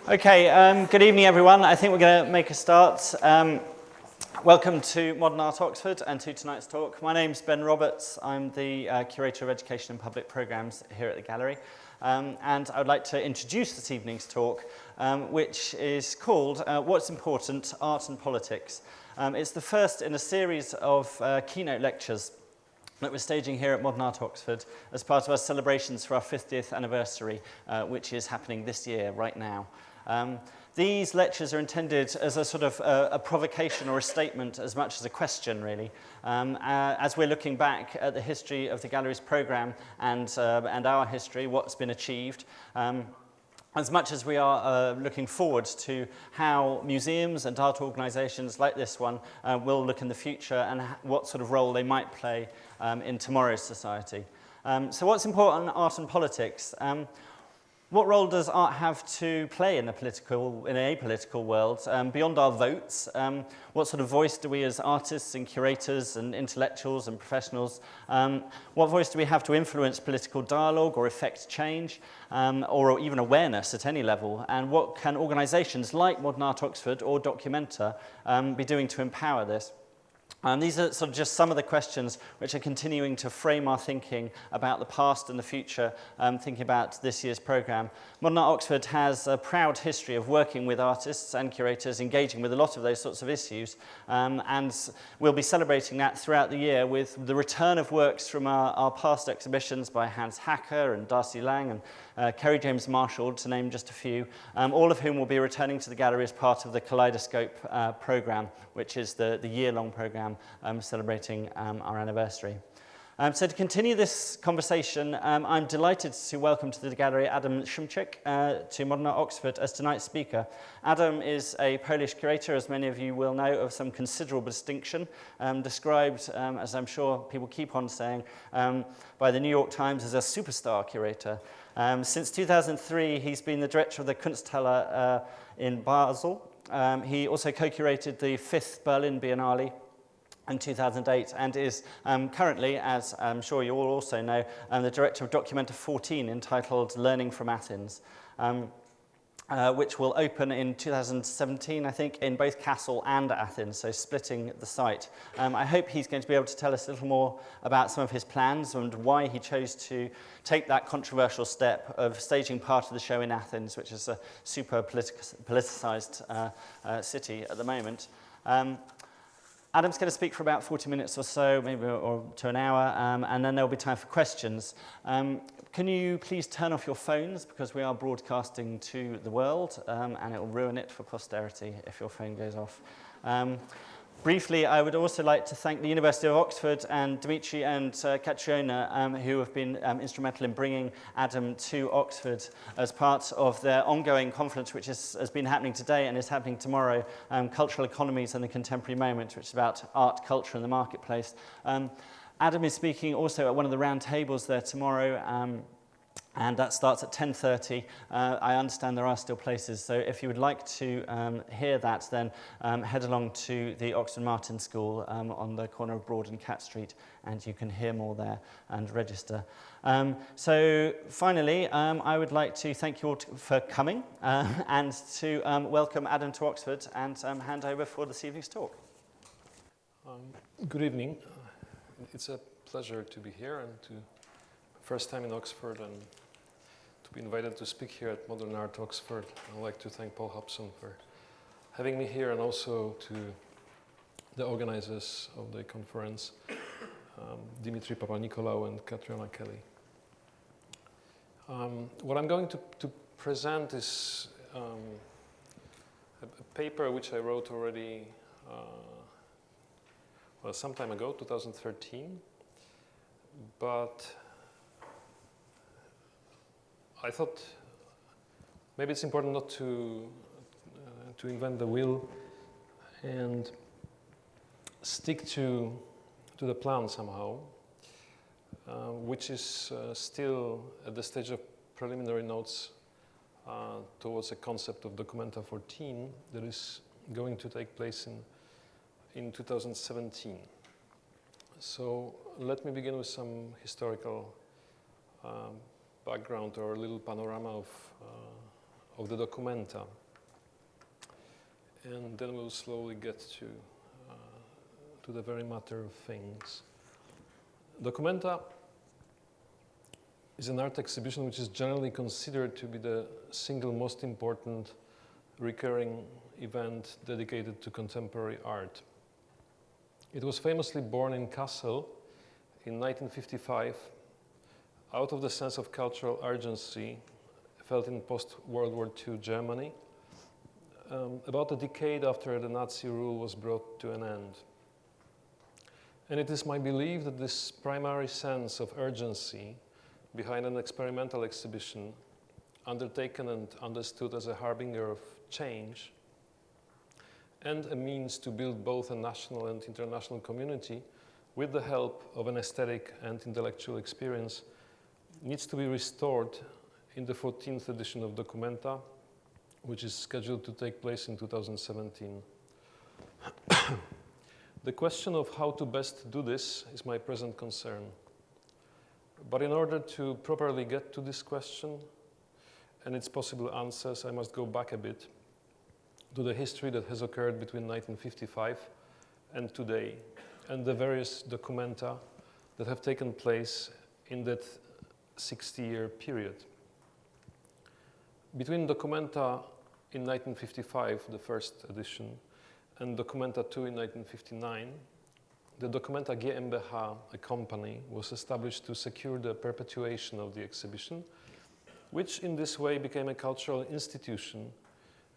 Okay, good evening everyone. I think we're going to make a start. Welcome to Modern Art Oxford and to tonight's talk. My name's Ben Roberts. I'm the Curator of Education and Public Programmes here at the Gallery. And I would like to introduce this evening's talk, which is called What's Important, Art and Politics. It's the first in a series of keynote lectures that we're staging here at Modern Art Oxford as part of our celebrations for our 50th anniversary, which is happening this year, right now. These lectures are intended as a sort of a provocation or a statement as much as a question, really, as we're looking back at the history of the Gallery's programme and our history, what's been achieved, as much as we are looking forward to how museums and art organisations like this one will look in the future and what sort of role they might play in tomorrow's society. So what's important in art and politics? What role does art have to play in a apolitical world beyond our votes? What sort of voice do we as artists and curators and intellectuals and professionals, what voice do we have to influence political dialogue or affect change or even awareness at any level? And what can organisations like Modern Art Oxford or Documenta be doing to empower this? These are sort of just some of the questions which are continuing to frame our thinking about the past and the future, thinking about this year's programme. Modern Art Oxford has a proud history of working with artists and curators, engaging with a lot of those sorts of issues, and we'll be celebrating that throughout the year with the return of works from our past exhibitions by Hans Hacker and Darcy Lang and Kerry James Marshall, to name just a few, all of whom will be returning to the Gallery as part of the Kaleidoscope programme, which is the year-long programme celebrating our anniversary. So to continue this conversation, I'm delighted to welcome to the Gallery Adam Szymczyk to Modern Art Oxford as tonight's speaker. Adam is a Polish curator, as many of you will know, of some considerable distinction, described, as I'm sure people keep on saying, by the New York Times as a superstar curator. Since 2003, he's been the director of the Kunsthalle in Basel. He also co-curated the 5th Berlin Biennale in 2008 and is currently, as I'm sure you all also know, the director of Documenta 14 entitled Learning from Athens, which will open in 2017, I think, in both Kassel and Athens, so splitting the site. I hope he's going to be able to tell us a little more about some of his plans and why he chose to take that controversial step of staging part of the show in Athens, which is a super politicised city at the moment. Adam's going to speak for about 40 minutes or so, maybe or to an hour, and then there'll be time for questions. Can you please turn off your phones, because we are broadcasting to the world, and it will ruin it for posterity if your phone goes off. Briefly, I would also like to thank the University of Oxford and Dimitri and Catriona, who have been instrumental in bringing Adam to Oxford as part of their ongoing conference, which has been happening today and is happening tomorrow, Cultural Economies and the Contemporary Moment, which is about art, culture and the marketplace. Adam is speaking also at one of the round tables there tomorrow, and that starts at 10:30. I understand there are still places, so if you would like to hear that, then head along to the Oxford Martin School on the corner of Broad and Cat Street, and you can hear more there and register. So finally, I would like to thank you all for coming and to welcome Adam to Oxford and hand over for this evening's talk. Good evening. It's a pleasure to be here and to first time in Oxford and to be invited to speak here at Modern Art Oxford. I'd like to thank Paul Hobson for having me here and also to the organizers of the conference, Dimitri Papanikolaou and Catriona Kelly. What I'm going to present is a paper which I wrote already some time ago, 2013, but I thought maybe it's important not to invent the wheel and stick to the plan somehow, which is still at the stage of preliminary notes towards a concept of Documenta 14 that is going to take place in 2017. So let me begin with some historical background or a little panorama of the Documenta. And then we'll slowly get to the very matter of things. Documenta is an art exhibition which is generally considered to be the single most important recurring event dedicated to contemporary art. It was famously born in Kassel in 1955 out of the sense of cultural urgency felt in post-World War II Germany, about a decade after the Nazi rule was brought to an end. And it is my belief that this primary sense of urgency behind an experimental exhibition, undertaken and understood as a harbinger of change, and a means to build both a national and international community with the help of an aesthetic and intellectual experience, needs to be restored in the 14th edition of Documenta, which is scheduled to take place in 2017. The question of how to best do this is my present concern. But in order to properly get to this question and its possible answers, I must go back a bit to the history that has occurred between 1955 and today, and the various documenta that have taken place in that 60-year period. Between Documenta in 1955, the first edition, and Documenta II in 1959, the Documenta GmbH, a company, was established to secure the perpetuation of the exhibition, which in this way became a cultural institution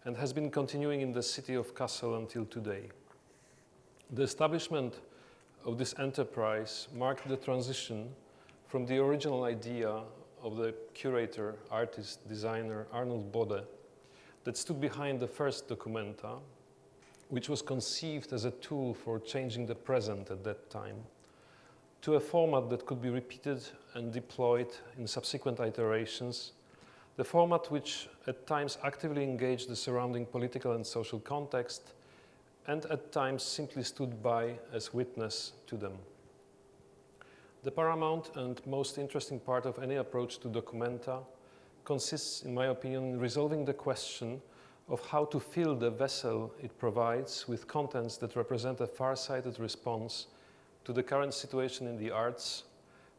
and has been continuing in the city of Kassel until today. The establishment of this enterprise marked the transition from the original idea of the curator, artist, designer Arnold Bode that stood behind the first Documenta, which was conceived as a tool for changing the present at that time, to a format that could be repeated and deployed in subsequent iterations, the format which at times actively engaged the surrounding political and social context, and at times simply stood by as witness to them. The paramount and most interesting part of any approach to Documenta consists, in my opinion, in resolving the question of how to fill the vessel it provides with contents that represent a far-sighted response to the current situation in the arts,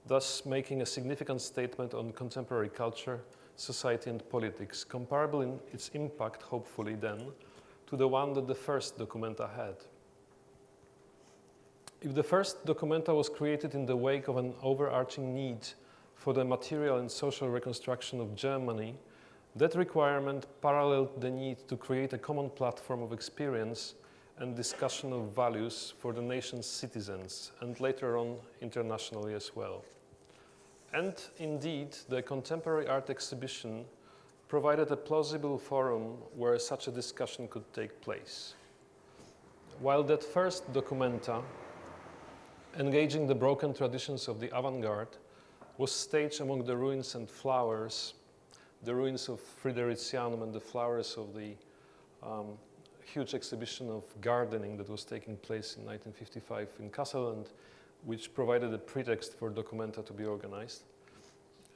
thus making a significant statement on contemporary culture, society and politics, comparable in its impact, hopefully then, to the one that the first Documenta had. If the first Documenta was created in the wake of an overarching need for the material and social reconstruction of Germany, that requirement paralleled the need to create a common platform of experience and discussion of values for the nation's citizens, and later on internationally as well. And indeed, the contemporary art exhibition provided a plausible forum where such a discussion could take place. While that first Documenta, engaging the broken traditions of the avant-garde, was staged among the ruins and flowers, the ruins of Fridericianum and the flowers of the huge exhibition of gardening that was taking place in 1955 in Kassel, and which provided a pretext for Documenta to be organized.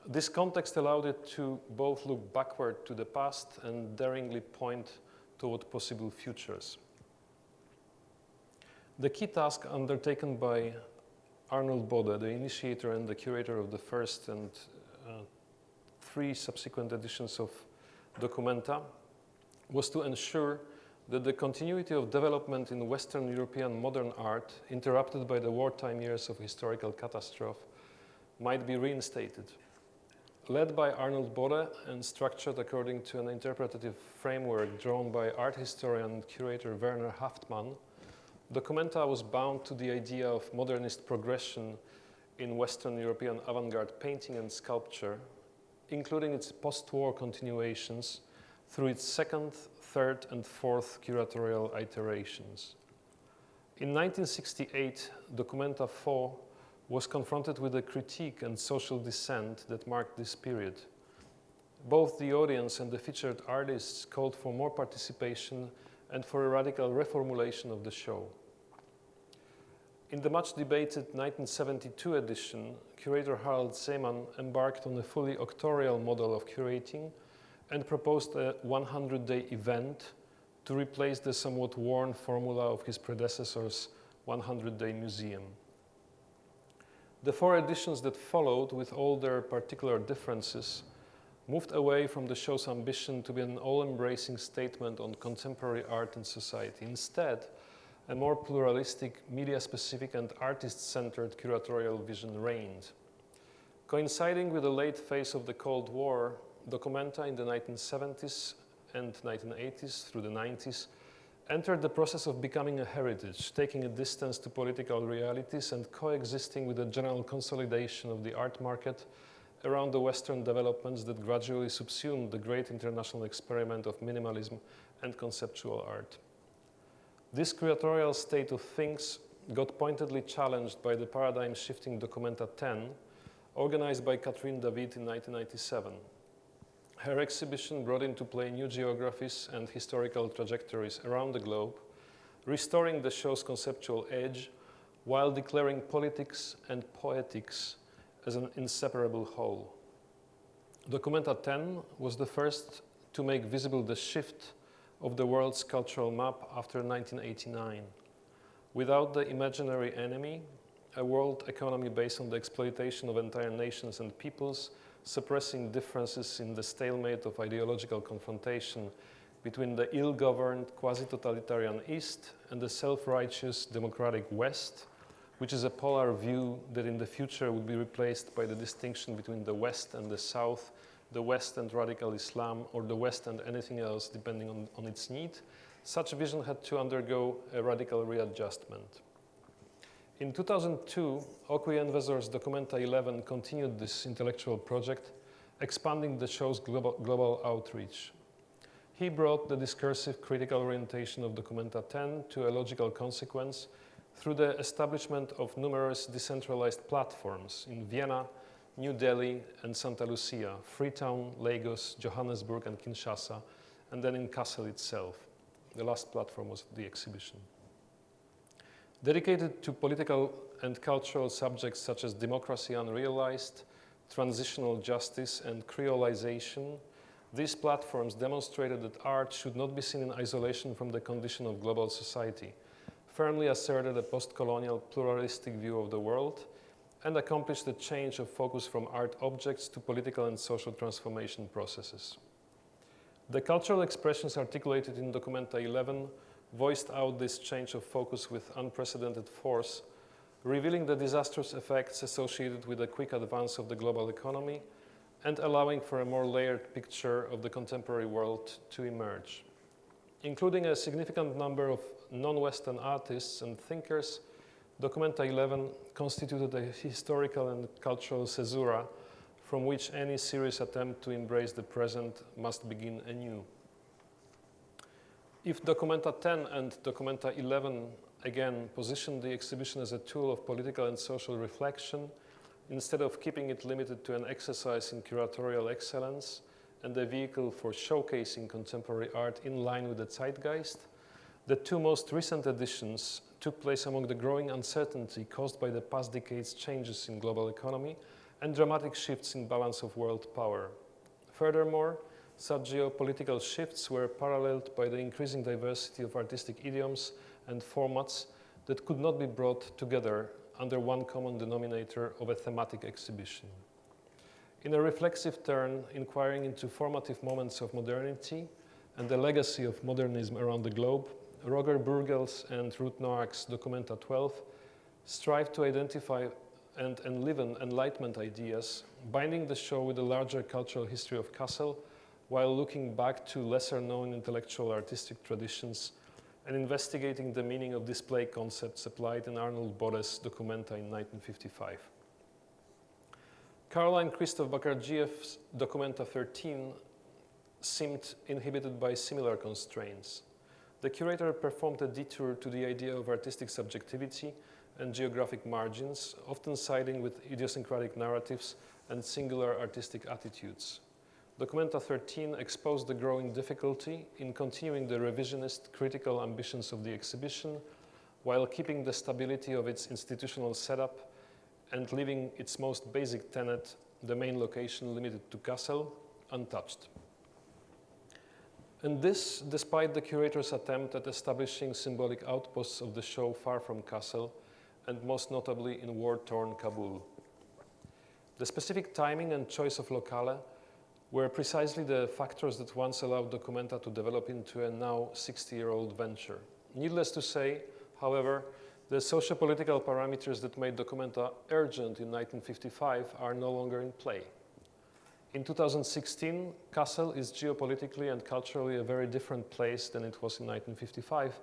This context allowed it to both look backward to the past and daringly point toward possible futures. The key task undertaken by Arnold Bode, the initiator and the curator of the first and three subsequent editions of Documenta, was to ensure that the continuity of development in Western European modern art, interrupted by the wartime years of historical catastrophe, might be reinstated. Led by Arnold Bode and structured according to an interpretative framework drawn by art historian and curator Werner Haftmann, Documenta was bound to the idea of modernist progression in Western European avant-garde painting and sculpture, including its post-war continuations through its second, third, and fourth curatorial iterations. In 1968, Documenta IV was confronted with a critique and social dissent that marked this period. Both the audience and the featured artists called for more participation and for a radical reformulation of the show. In the much-debated 1972 edition, curator Harald Seemann embarked on a fully auctorial model of curating and proposed a 100-day event to replace the somewhat worn formula of his predecessor's 100-day museum. The 4 editions that followed, with all their particular differences, moved away from the show's ambition to be an all-embracing statement on contemporary art and society. Instead, a more pluralistic, media-specific and artist-centered curatorial vision reigned. Coinciding with the late phase of the Cold War, Documenta in the 1970s and 1980s through the 90s entered the process of becoming a heritage, taking a distance to political realities and coexisting with the general consolidation of the art market around the Western developments that gradually subsumed the great international experiment of minimalism and conceptual art. This curatorial state of things got pointedly challenged by the paradigm-shifting Documenta 10, organized by Catherine David in 1997. Her exhibition brought into play new geographies and historical trajectories around the globe, restoring the show's conceptual edge while declaring politics and poetics as an inseparable whole. Documenta 10 was the first to make visible the shift of the world's cultural map after 1989. Without the imaginary enemy, a world economy based on the exploitation of entire nations and peoples, suppressing differences in the stalemate of ideological confrontation between the ill-governed, quasi-totalitarian East and the self-righteous democratic West, which is a polar view that in the future would be replaced by the distinction between the West and the South, the West and radical Islam, or the West and anything else depending on its need. Such vision had to undergo a radical readjustment. In 2002, Okwui Enwezor's Documenta 11 continued this intellectual project, expanding the show's global outreach. He brought the discursive critical orientation of Documenta 10 to a logical consequence through the establishment of numerous decentralized platforms in Vienna, New Delhi, and Santa Lucia, Freetown, Lagos, Johannesburg, and Kinshasa, and then in Kassel itself. The last platform was the exhibition. Dedicated to political and cultural subjects such as democracy unrealized, transitional justice, and creolization, these platforms demonstrated that art should not be seen in isolation from the condition of global society, firmly asserted a post-colonial pluralistic view of the world, and accomplished a change of focus from art objects to political and social transformation processes. The cultural expressions articulated in Documenta 11 voiced out this change of focus with unprecedented force, revealing the disastrous effects associated with the quick advance of the global economy and allowing for a more layered picture of the contemporary world to emerge. Including a significant number of non-Western artists and thinkers, Documenta 11 constituted a historical and cultural caesura from which any serious attempt to embrace the present must begin anew. If Documenta 10 and Documenta 11 again positioned the exhibition as a tool of political and social reflection, instead of keeping it limited to an exercise in curatorial excellence and a vehicle for showcasing contemporary art in line with the zeitgeist, the 2 most recent editions took place among the growing uncertainty caused by the past decade's changes in global economy and dramatic shifts in balance of world power. Furthermore, such geopolitical shifts were paralleled by the increasing diversity of artistic idioms and formats that could not be brought together under one common denominator of a thematic exhibition. In a reflexive turn, inquiring into formative moments of modernity and the legacy of modernism around the globe, Roger Burgel's and Ruth Noack's Documenta 12 strive to identify and enliven Enlightenment ideas, binding the show with the larger cultural history of Kassel, while looking back to lesser-known intellectual artistic traditions and investigating the meaning of display concepts applied in Arnold Bode's Documenta in 1955. Caroline Christoph Bakardziev's Documenta 13 seemed inhibited by similar constraints. The curator performed a detour to the idea of artistic subjectivity and geographic margins, often siding with idiosyncratic narratives and singular artistic attitudes. Documenta 13 exposed the growing difficulty in continuing the revisionist, critical ambitions of the exhibition while keeping the stability of its institutional setup and leaving its most basic tenet, the main location limited to Kassel, untouched. And this, despite the curator's attempt at establishing symbolic outposts of the show far from Kassel, and most notably in war-torn Kabul. The specific timing and choice of locale were precisely the factors that once allowed Documenta to develop into a now 60-year-old venture. Needless to say, however, the socio-political parameters that made Documenta urgent in 1955 are no longer in play. In 2016, Kassel is geopolitically and culturally a very different place than it was in 1955,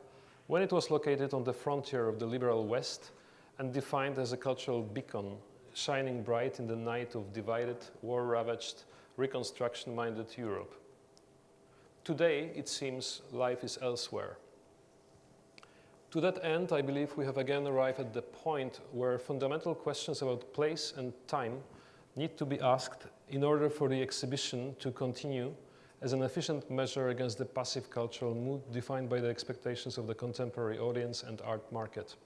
when it was located on the frontier of the liberal West and defined as a cultural beacon, shining bright in the night of divided, war-ravaged, reconstruction-minded Europe. Today, it seems, life is elsewhere. To that end, I believe we have again arrived at the point where fundamental questions about place and time need to be asked in order for the exhibition to continue as an efficient measure against the passive cultural mood defined by the expectations of the contemporary audience and art market.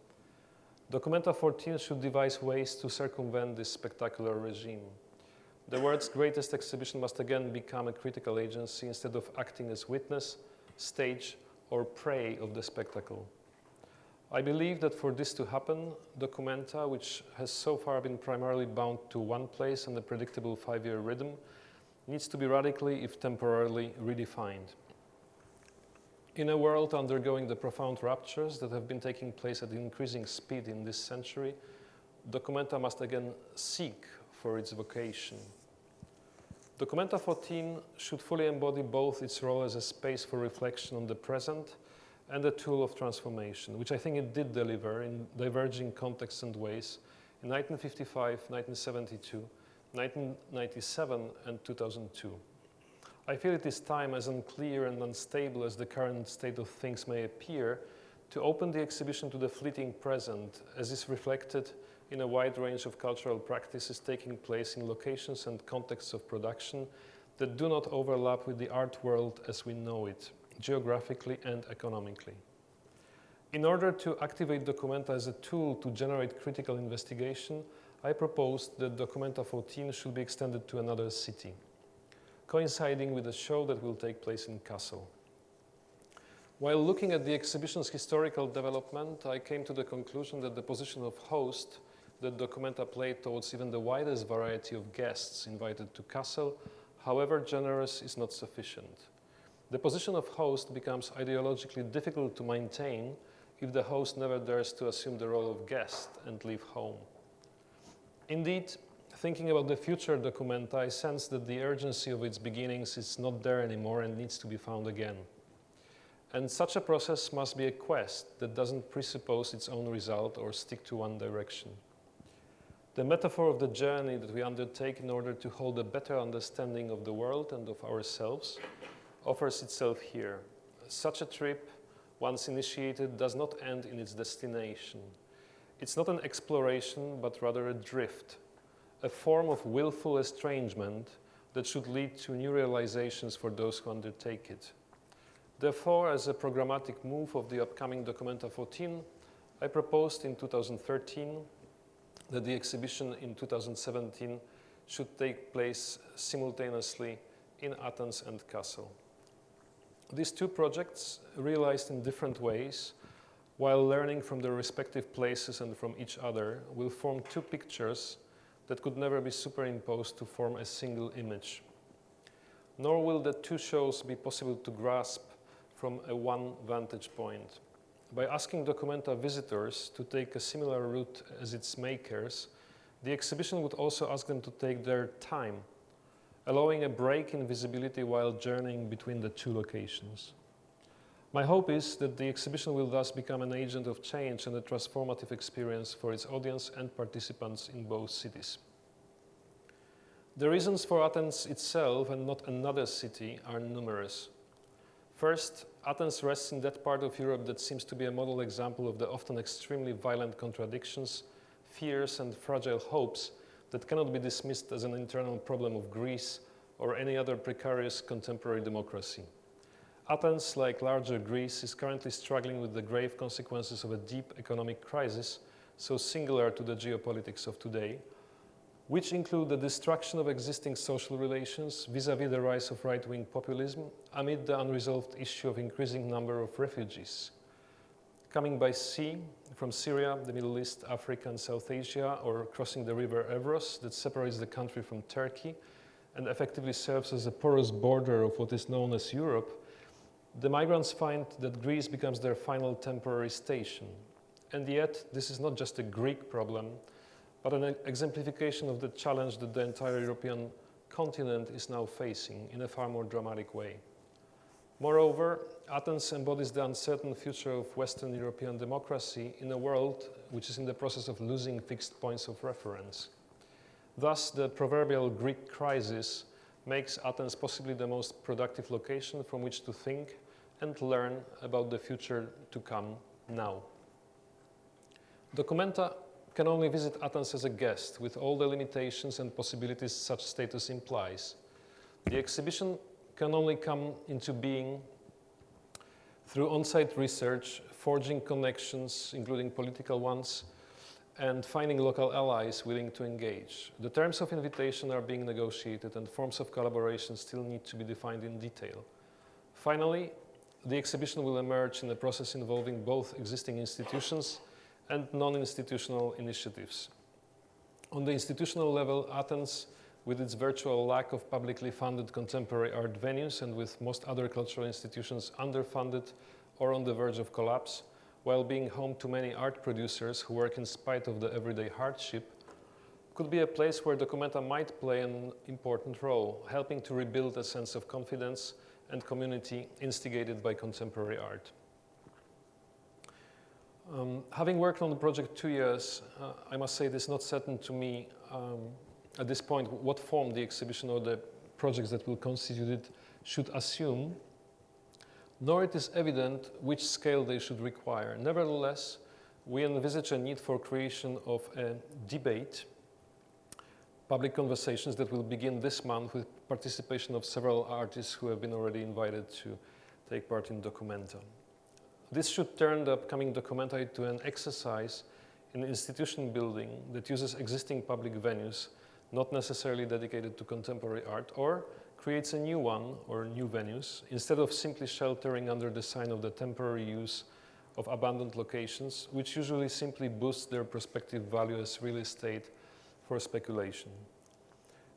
Documenta 14 should devise ways to circumvent this spectacular regime. The world's greatest exhibition must again become a critical agency instead of acting as witness, stage, or prey of the spectacle. I believe that for this to happen, Documenta, which has so far been primarily bound to one place and a predictable 5-year rhythm, needs to be radically, if temporarily, redefined. In a world undergoing the profound ruptures that have been taking place at increasing speed in this century, Documenta must again seek for its vocation. Documenta 14 should fully embody both its role as a space for reflection on the present and a tool of transformation, which I think it did deliver in diverging contexts and ways in 1955, 1972, 1997, and 2002. I feel it is time, as unclear and unstable as the current state of things may appear, to open the exhibition to the fleeting present, as is reflected in a wide range of cultural practices taking place in locations and contexts of production that do not overlap with the art world as we know it, geographically and economically. In order to activate Documenta as a tool to generate critical investigation, I proposed that Documenta 14 should be extended to another city, coinciding with a show that will take place in Kassel. While looking at the exhibition's historical development, I came to the conclusion that the position of host that Documenta played towards even the widest variety of guests invited to Kassel, however generous, is not sufficient. The position of host becomes ideologically difficult to maintain if the host never dares to assume the role of guest and leave home. Indeed, thinking about the future Documenta, I sense that the urgency of its beginnings is not there anymore and needs to be found again. And such a process must be a quest that doesn't presuppose its own result or stick to one direction. The metaphor of the journey that we undertake in order to hold a better understanding of the world and of ourselves offers itself here. Such a trip, once initiated, does not end in its destination. It's not an exploration, but rather a drift, a form of willful estrangement that should lead to new realizations for those who undertake it. Therefore, as a programmatic move of the upcoming Documenta 14, I proposed in 2013 that the exhibition in 2017 should take place simultaneously in Athens and Kassel. These two projects, realized in different ways, while learning from their respective places and from each other, will form two pictures that could never be superimposed to form a single image. Nor will the two shows be possible to grasp from a one vantage point. By asking Documenta visitors to take a similar route as its makers, the exhibition would also ask them to take their time, allowing a break in visibility while journeying between the two locations. My hope is that the exhibition will thus become an agent of change and a transformative experience for its audience and participants in both cities. The reasons for Athens itself and not another city are numerous. First, Athens rests in that part of Europe that seems to be a model example of the often extremely violent contradictions, fears, and fragile hopes that cannot be dismissed as an internal problem of Greece or any other precarious contemporary democracy. Athens, like larger Greece, is currently struggling with the grave consequences of a deep economic crisis, so singular to the geopolitics of today, which include the destruction of existing social relations vis-à-vis the rise of right-wing populism amid the unresolved issue of increasing number of refugees coming by sea from Syria, the Middle East, Africa, and South Asia, or crossing the river Evros that separates the country from Turkey and effectively serves as a porous border of what is known as Europe. The migrants find that Greece becomes their final temporary station. And yet, this is not just a Greek problem, but an exemplification of the challenge that the entire European continent is now facing in a far more dramatic way. Moreover, Athens embodies the uncertain future of Western European democracy in a world which is in the process of losing fixed points of reference. Thus, the proverbial Greek crisis makes Athens possibly the most productive location from which to think and learn about the future to come now. Documenta can only visit Athens as a guest, with all the limitations and possibilities such status implies. The exhibition can only come into being through on-site research, forging connections, including political ones, and finding local allies willing to engage. The terms of invitation are being negotiated and forms of collaboration still need to be defined in detail. Finally, the exhibition will emerge in a process involving both existing institutions and non-institutional initiatives. On the institutional level, Athens, with its virtual lack of publicly funded contemporary art venues and with most other cultural institutions underfunded or on the verge of collapse, while being home to many art producers who work in spite of the everyday hardship, could be a place where Documenta might play an important role, helping to rebuild a sense of confidence and community instigated by contemporary art. Having worked on the project 2 years, I must say it is not certain to me at this point what form the exhibition or the projects that will constitute it should assume, nor it is evident which scale they should require. Nevertheless, we envisage a need for creation of a debate, public conversations that will begin this month with participation of several artists who have been already invited to take part in Documenta. This should turn the upcoming Documenta into an exercise in institution building that uses existing public venues, not necessarily dedicated to contemporary art, or creates a new one or new venues, instead of simply sheltering under the sign of the temporary use of abandoned locations, which usually simply boosts their prospective value as real estate for speculation.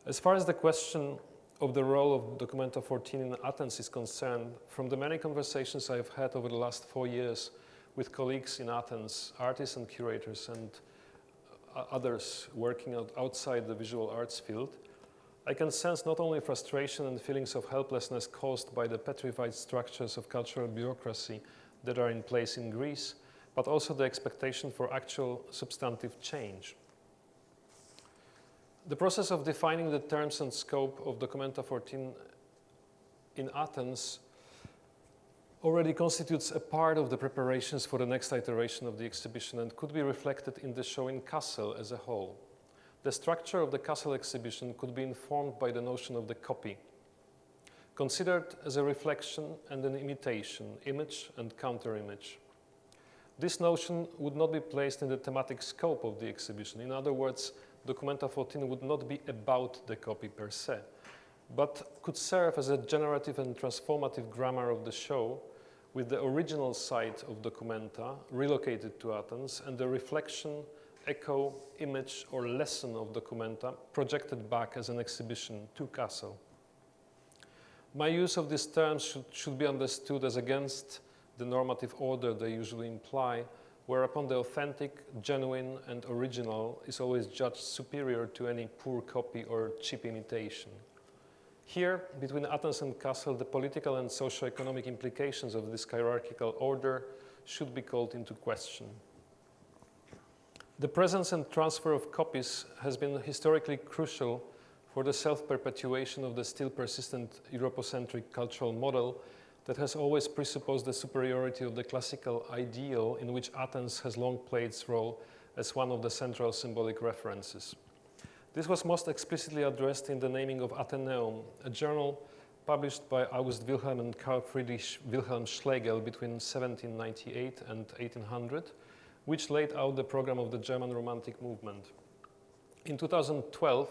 As far as the question of the role of Documenta 14 in Athens is concerned, from the many conversations I've had over the last 4 years with colleagues in Athens, artists and curators, and others working outside the visual arts field, I can sense not only frustration and feelings of helplessness caused by the petrified structures of cultural bureaucracy that are in place in Greece, but also the expectation for actual substantive change. The process of defining the terms and scope of Documenta 14 in Athens already constitutes a part of the preparations for the next iteration of the exhibition and could be reflected in the show in Kassel as a whole. The structure of the Kassel exhibition could be informed by the notion of the copy, considered as a reflection and an imitation, image and counter-image. This notion would not be placed in the thematic scope of the exhibition. In other words, Documenta 14 would not be about the copy per se, but could serve as a generative and transformative grammar of the show, with the original site of Documenta relocated to Athens and the reflection, echo, image, or lesson of Documenta projected back as an exhibition to Kassel. My use of these terms should be understood as against the normative order they usually imply, whereupon the authentic, genuine, and original is always judged superior to any poor copy or cheap imitation. Here, between Athens and Kassel, the political and socio-economic implications of this hierarchical order should be called into question. The presence and transfer of copies has been historically crucial for the self-perpetuation of the still persistent Europocentric cultural model that has always presupposed the superiority of the classical ideal in which Athens has long played its role as one of the central symbolic references. This was most explicitly addressed in the naming of Athenaeum, a journal published by August Wilhelm and Karl Friedrich Wilhelm Schlegel between 1798 and 1800, which laid out the program of the German Romantic movement. In 2012,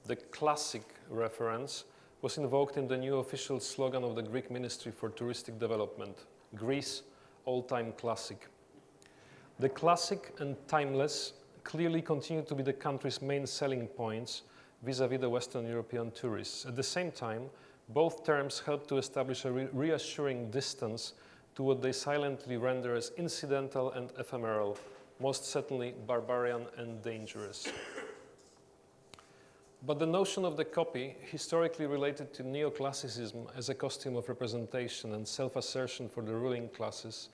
the classic reference was invoked in the new official slogan of the Greek Ministry for Touristic Development, Greece, all-time classic. The classic and timeless clearly continue to be the country's main selling points vis-à-vis the Western European tourists. At the same time, both terms help to establish a reassuring distance to what they silently render as incidental and ephemeral, most certainly barbarian and dangerous. But the notion of the copy, historically related to neoclassicism as a costume of representation and self-assertion for the ruling classes,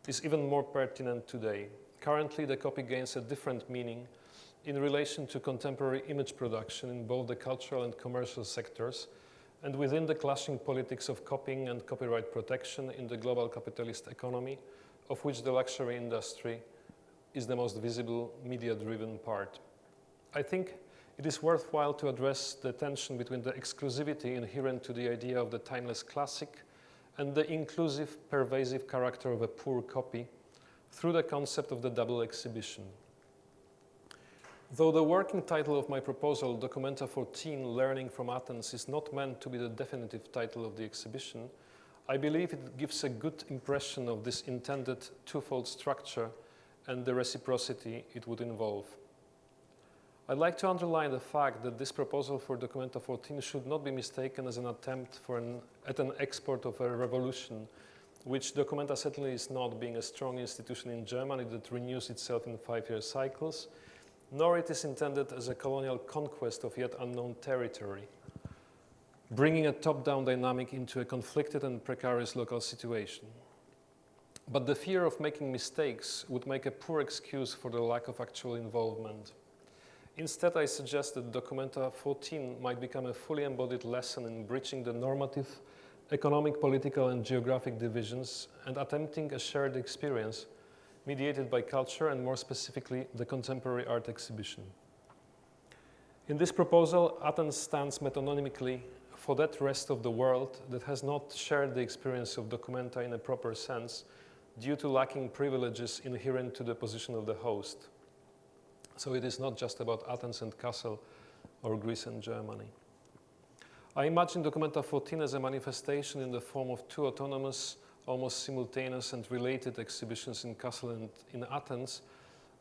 is even more pertinent today. Currently, the copy gains a different meaning in relation to contemporary image production in both the cultural and commercial sectors, and within the clashing politics of copying and copyright protection in the global capitalist economy, of which the luxury industry is the most visible, media-driven part. I think it is worthwhile to address the tension between the exclusivity inherent to the idea of the timeless classic and the inclusive, pervasive character of a poor copy through the concept of the double exhibition. Though the working title of my proposal, Documenta 14, Learning from Athens, is not meant to be the definitive title of the exhibition, I believe it gives a good impression of this intended twofold structure and the reciprocity it would involve. I'd like to underline the fact that this proposal for Documenta 14 should not be mistaken as an attempt at an export of a revolution, which Documenta certainly is not, being a strong institution in Germany that renews itself in 5-year cycles, nor it is intended as a colonial conquest of yet unknown territory, bringing a top-down dynamic into a conflicted and precarious local situation. But the fear of making mistakes would make a poor excuse for the lack of actual involvement. Instead, I suggest that Documenta 14 might become a fully embodied lesson in breaching the normative, economic, political, and geographic divisions and attempting a shared experience mediated by culture and, more specifically, the contemporary art exhibition. In this proposal, Athens stands metonymically for that rest of the world that has not shared the experience of Documenta in a proper sense due to lacking privileges inherent to the position of the host. So it is not just about Athens and Kassel or Greece and Germany. I imagine Documenta 14 as a manifestation in the form of two autonomous, almost simultaneous and related exhibitions in Kassel and in Athens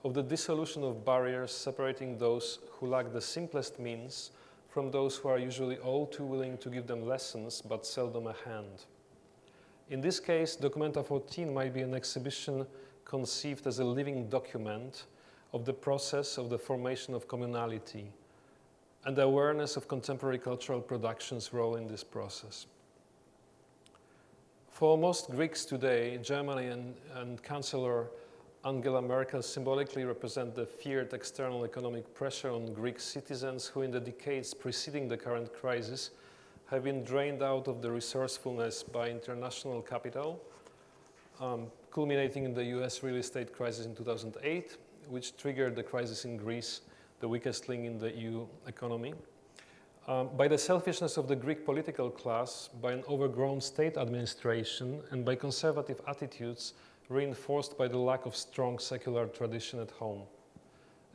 of the dissolution of barriers separating those who lack the simplest means from those who are usually all too willing to give them lessons but seldom a hand. In this case, Documenta 14 might be an exhibition conceived as a living document of the process of the formation of communality and the awareness of contemporary cultural production's role in this process. For most Greeks today, Germany and Chancellor Angela Merkel symbolically represent the feared external economic pressure on Greek citizens who in the decades preceding the current crisis have been drained out of the resourcefulness by international capital, culminating in the US real estate crisis in 2008, which triggered the crisis in Greece, the weakest link in the EU economy, by the selfishness of the Greek political class, by an overgrown state administration, and by conservative attitudes reinforced by the lack of strong secular tradition at home.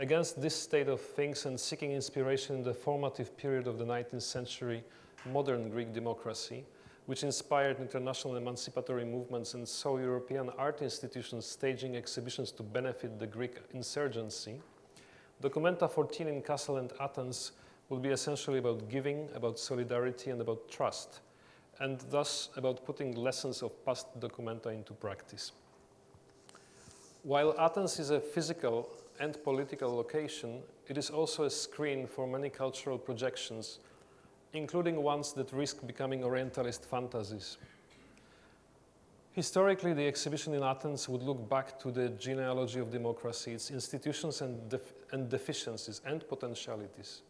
Against this state of things and seeking inspiration in the formative period of the 19th century modern Greek democracy, which inspired international emancipatory movements and saw European art institutions staging exhibitions to benefit the Greek insurgency, Documenta 14 in Kassel and Athens will be essentially about giving, about solidarity, and about trust, and thus about putting lessons of past Documenta into practice. While Athens is a physical and political location, it is also a screen for many cultural projections, including ones that risk becoming Orientalist fantasies. Historically, the exhibition in Athens would look back to the genealogy of democracy, its institutions and deficiencies and potentialities.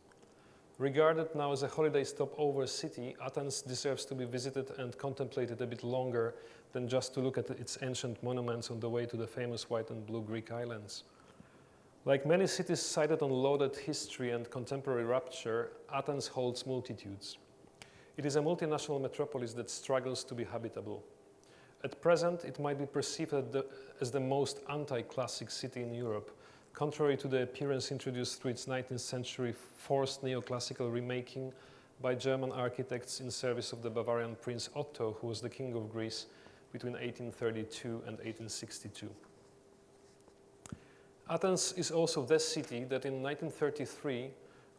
Regarded now as a holiday stopover city, Athens deserves to be visited and contemplated a bit longer than just to look at its ancient monuments on the way to the famous white and blue Greek islands. Like many cities cited on loaded history and contemporary rapture, Athens holds multitudes. It is a multinational metropolis that struggles to be habitable. At present, it might be perceived as the most anti-classic city in Europe, contrary to the appearance introduced through its 19th century forced neoclassical remaking by German architects in service of the Bavarian Prince Otto, who was the king of Greece between 1832 and 1862. Athens is also the city that in 1933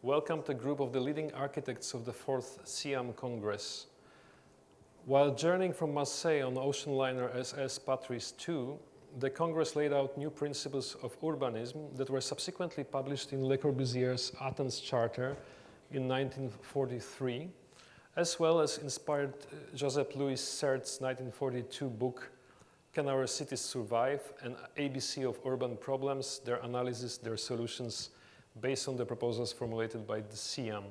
welcomed a group of the leading architects of the Fourth Siam Congress. While journeying from Marseille on ocean liner SS Patrice II, the Congress laid out new principles of urbanism that were subsequently published in Le Corbusier's Athens Charter in 1943, as well as inspired Joseph Louis Serre's 1942 book, Can Our Cities Survive? An ABC of Urban Problems, Their Analysis, Their Solutions, based on the proposals formulated by the Siam.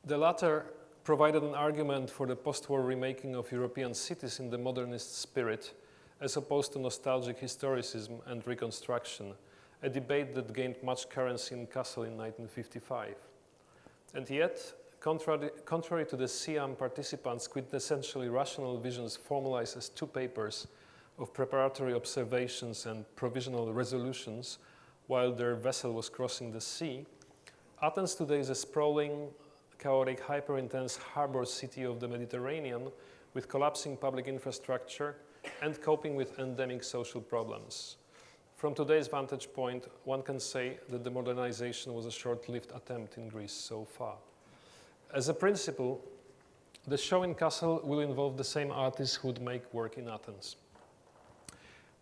The latter provided an argument for the post-war remaking of European cities in the modernist spirit, as opposed to nostalgic historicism and reconstruction, a debate that gained much currency in Kassel in 1955. And yet, contrary to the Siam participants' quintessentially rational visions formalized as two papers of preparatory observations and provisional resolutions while their vessel was crossing the sea, Athens today is a sprawling, chaotic, hyper-intense harbor city of the Mediterranean with collapsing public infrastructure and coping with endemic social problems. From today's vantage point, one can say that the modernization was a short-lived attempt in Greece so far. As a principle, the show in Kassel will involve the same artists who would make work in Athens.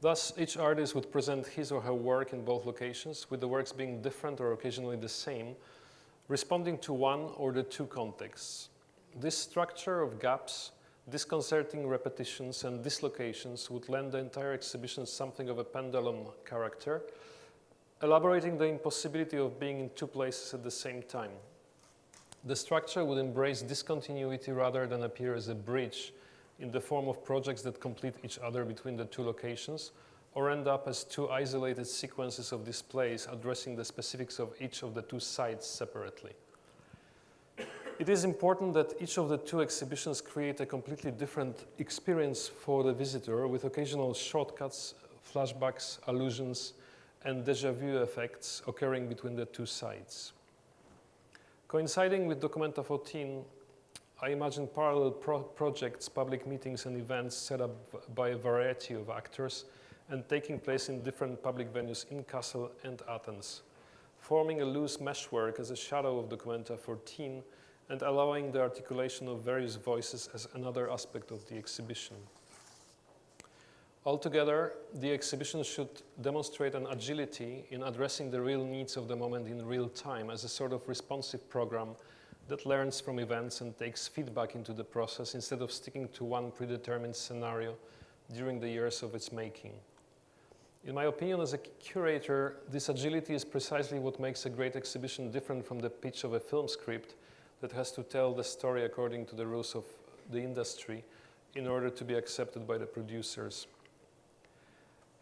Thus, each artist would present his or her work in both locations, with the works being different or occasionally the same, responding to one or the two contexts. This structure of gaps, disconcerting repetitions, and dislocations would lend the entire exhibition something of a pendulum character, elaborating the impossibility of being in two places at the same time. The structure would embrace discontinuity rather than appear as a bridge in the form of projects that complete each other between the two locations, or end up as two isolated sequences of displays addressing the specifics of each of the two sites separately. It is important that each of the two exhibitions create a completely different experience for the visitor, with occasional shortcuts, flashbacks, allusions, and déjà vu effects occurring between the two sites. Coinciding with Documenta 14, I imagine parallel projects, public meetings, and events set up by a variety of actors and taking place in different public venues in Kassel and Athens, forming a loose meshwork as a shadow of Documenta 14 and allowing the articulation of various voices as another aspect of the exhibition. Altogether, the exhibition should demonstrate an agility in addressing the real needs of the moment in real time as a sort of responsive program that learns from events and takes feedback into the process instead of sticking to one predetermined scenario during the years of its making. In my opinion, as a curator, this agility is precisely what makes a great exhibition different from the pitch of a film script that has to tell the story according to the rules of the industry in order to be accepted by the producers.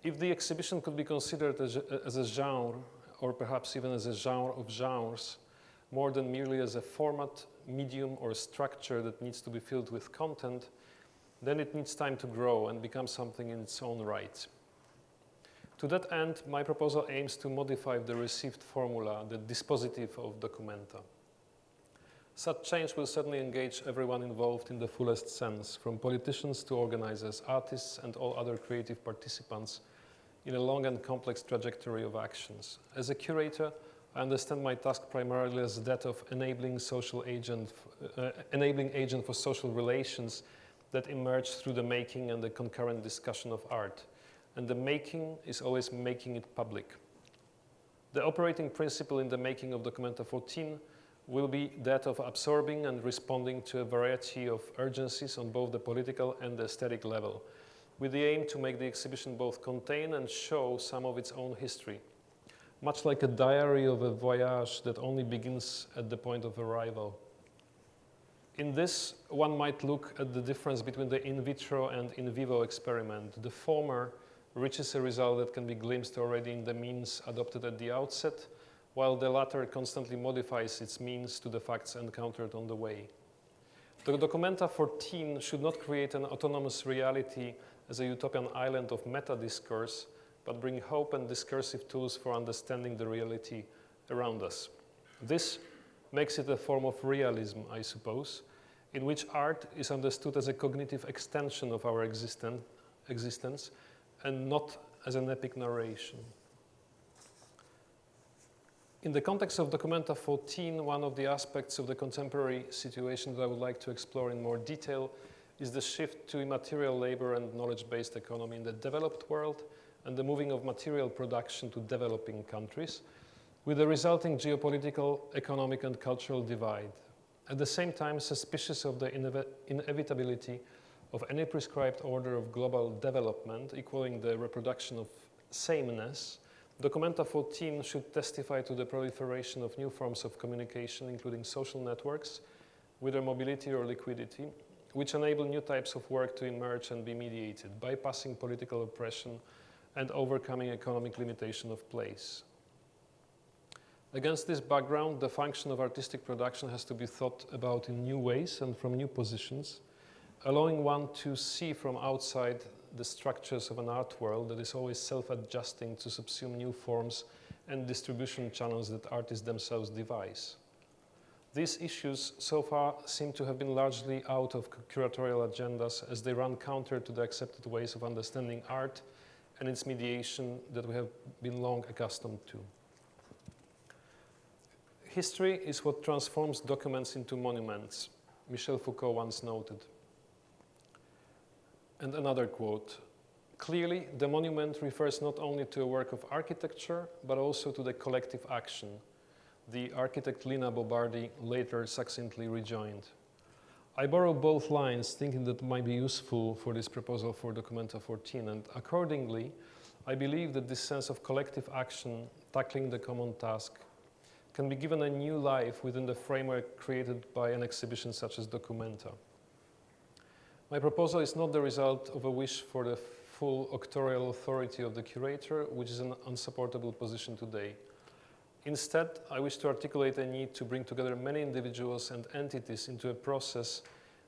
If the exhibition could be considered as a genre, or perhaps even as a genre of genres, more than merely as a format, medium, or structure that needs to be filled with content, then it needs time to grow and become something in its own right. To that end, my proposal aims to modify the received formula, the dispositive of Documenta. Such change will certainly engage everyone involved in the fullest sense, from politicians to organizers, artists, and all other creative participants in a long and complex trajectory of actions. As a curator, I understand my task primarily as that of enabling agent for social relations that emerge through the making and the concurrent discussion of art. And the making is always making it public. The operating principle in the making of Documenta 14 will be that of absorbing and responding to a variety of urgencies on both the political and the aesthetic level, with the aim to make the exhibition both contain and show some of its own history, much like a diary of a voyage that only begins at the point of arrival. In this, one might look at the difference between the in vitro and in vivo experiment. The former reaches a result that can be glimpsed already in the means adopted at the outset, while the latter constantly modifies its means to the facts encountered on the way. The Documenta 14 should not create an autonomous reality as a utopian island of meta-discourse, but bring hope and discursive tools for understanding the reality around us. This makes it a form of realism, I suppose, in which art is understood as a cognitive extension of our existence and not as an epic narration. In the context of Documenta 14, one of the aspects of the contemporary situation that I would like to explore in more detail is the shift to immaterial labor and knowledge-based economy in the developed world and the moving of material production to developing countries, with the resulting geopolitical, economic, and cultural divide. At the same time, suspicious of the inevitability of any prescribed order of global development equaling the reproduction of sameness, Documenta 14 should testify to the proliferation of new forms of communication, including social networks, with their mobility or liquidity, which enable new types of work to emerge and be mediated, bypassing political oppression and overcoming economic limitation of place. Against this background, the function of artistic production has to be thought about in new ways and from new positions, allowing one to see from outside the structures of an art world that is always self-adjusting to subsume new forms and distribution channels that artists themselves devise. These issues so far seem to have been largely out of curatorial agendas as they run counter to the accepted ways of understanding art and its mediation that we have been long accustomed to. History is what transforms documents into monuments, Michel Foucault once noted. And another quote, clearly the monument refers not only to a work of architecture, but also to the collective action, the architect Lina Bobardi later succinctly rejoined. I borrow both lines thinking that might be useful for this proposal for Documenta 14, and accordingly, I believe that this sense of collective action tackling the common task can be given a new life within the framework created by an exhibition such as Documenta. My proposal is not the result of a wish for the full auctorial authority of the curator, which is an unsupportable position today. Instead, I wish to articulate a need to bring together many individuals and entities into a process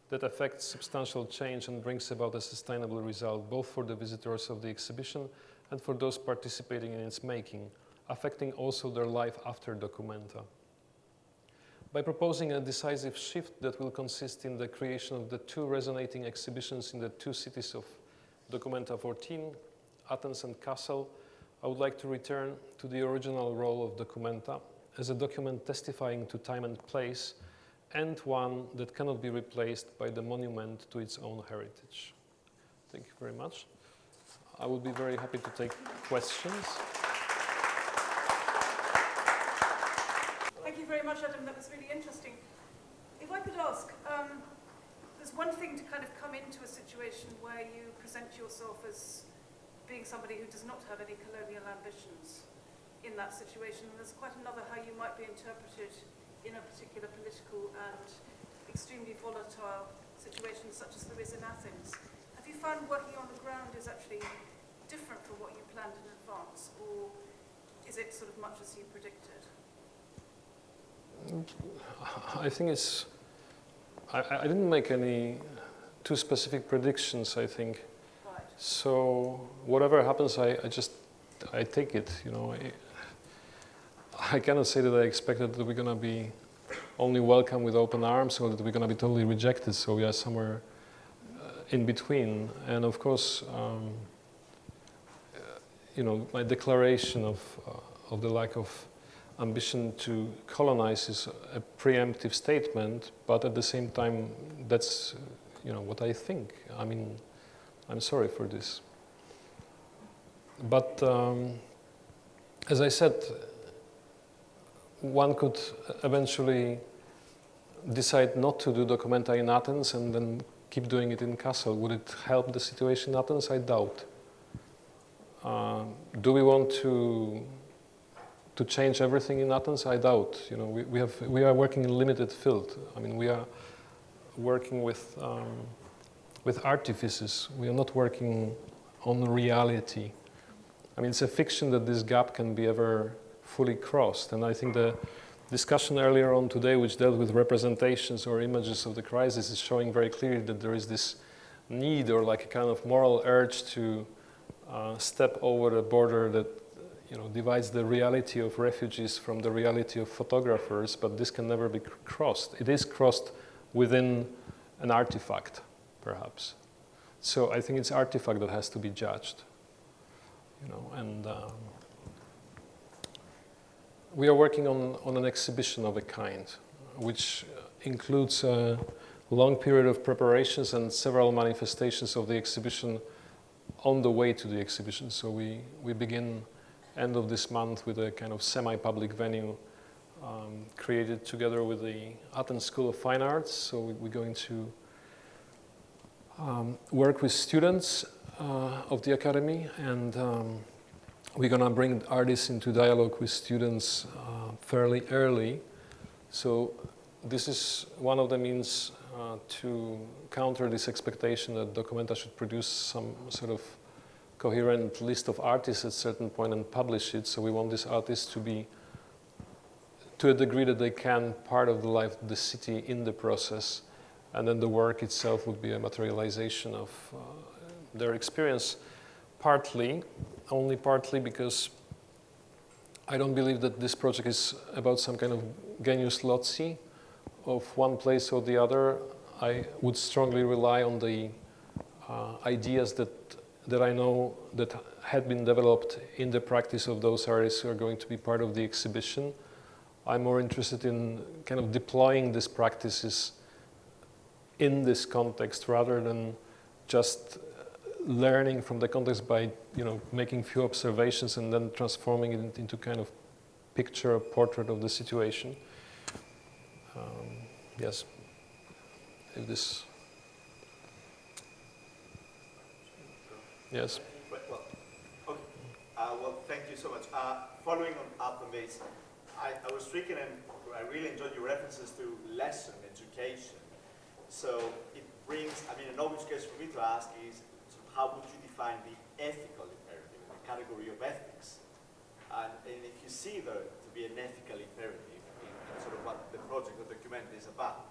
that affects substantial change and brings about a sustainable result, both for the visitors of the exhibition and for those participating in its making, affecting also their life after Documenta. By proposing a decisive shift that will consist in the creation of the two resonating exhibitions in the two cities of Documenta 14, Athens and Kassel, I would like to return to the original role of Documenta as a document testifying to time and place, and one that cannot be replaced by the monument to its own heritage. Thank you very much. I would be very happy to take questions. Thank you very much, Adam. That was really interesting. If I could ask, there's one thing to kind of come into a situation where you present yourself as being somebody who does not have any colonial ambitions in that situation. And there's quite another how you might be interpreted in a particular political and extremely volatile situation such as there is in Athens. Have you found working on the ground is actually different from what you planned in advance, or is it sort of much as you predicted? I think it's, I didn't make any too specific predictions, I think. Right. So whatever happens, I take it, you know. I cannot say that I expected that we're going to be only welcome with open arms or that we're going to be totally rejected, so we are somewhere in between. And of course, you know, my declaration of the lack of ambition to colonize is a preemptive statement, but at the same time, that's, you know, what I think. I mean, I'm sorry for this. But as I said, one could eventually decide not to do Documenta in Athens and then keep doing it in Kassel. Would it help the situation in Athens? I doubt. Do we want to change everything in Athens? I doubt. You know, we are working in limited field. I mean, we are working with artifices. We are not working on reality. I mean, it's a fiction that this gap can be ever fully crossed. And I think the discussion earlier on today, which dealt with representations or images of the crisis, is showing very clearly that there is this need or like a kind of moral urge to step over the border that divides the reality of refugees from the reality of photographers, but this can never be crossed. It is crossed within an artifact, perhaps. So I think it's artifact that has to be judged, and we are working on an exhibition of a kind, which includes a long period of preparations and several manifestations of the exhibition on the way to the exhibition. So we begin end of this month with a kind of semi-public venue created together with the Athens School of Fine Arts. So we're going to work with students of the academy, and we're going to bring artists into dialogue with students fairly early. So this is one of the means to counter this expectation that Documenta should produce some sort of coherent list of artists at a certain point and publish it. So we want these artists to be, to a degree that they can, part of the life of the city in the process, and then the work itself would be a materialization of their experience, only partly because I don't believe that this project is about some kind of genius loci of one place or the other. I would strongly rely on the ideas that I know that had been developed in the practice of those artists who are going to be part of the exhibition. I'm more interested in kind of deploying these practices in this context rather than just learning from the context by making few observations and then transforming it into kind of picture, a portrait of the situation. Yes, if this. Yes. Well, okay. Well, thank you so much. Following up on this, I was stricken and I really enjoyed your references to lesson education. So it brings, an obvious question for me to ask is, how would you define the ethical imperative, the category of ethics? And if you see there to be an ethical imperative in sort of what the project of Documenta is about.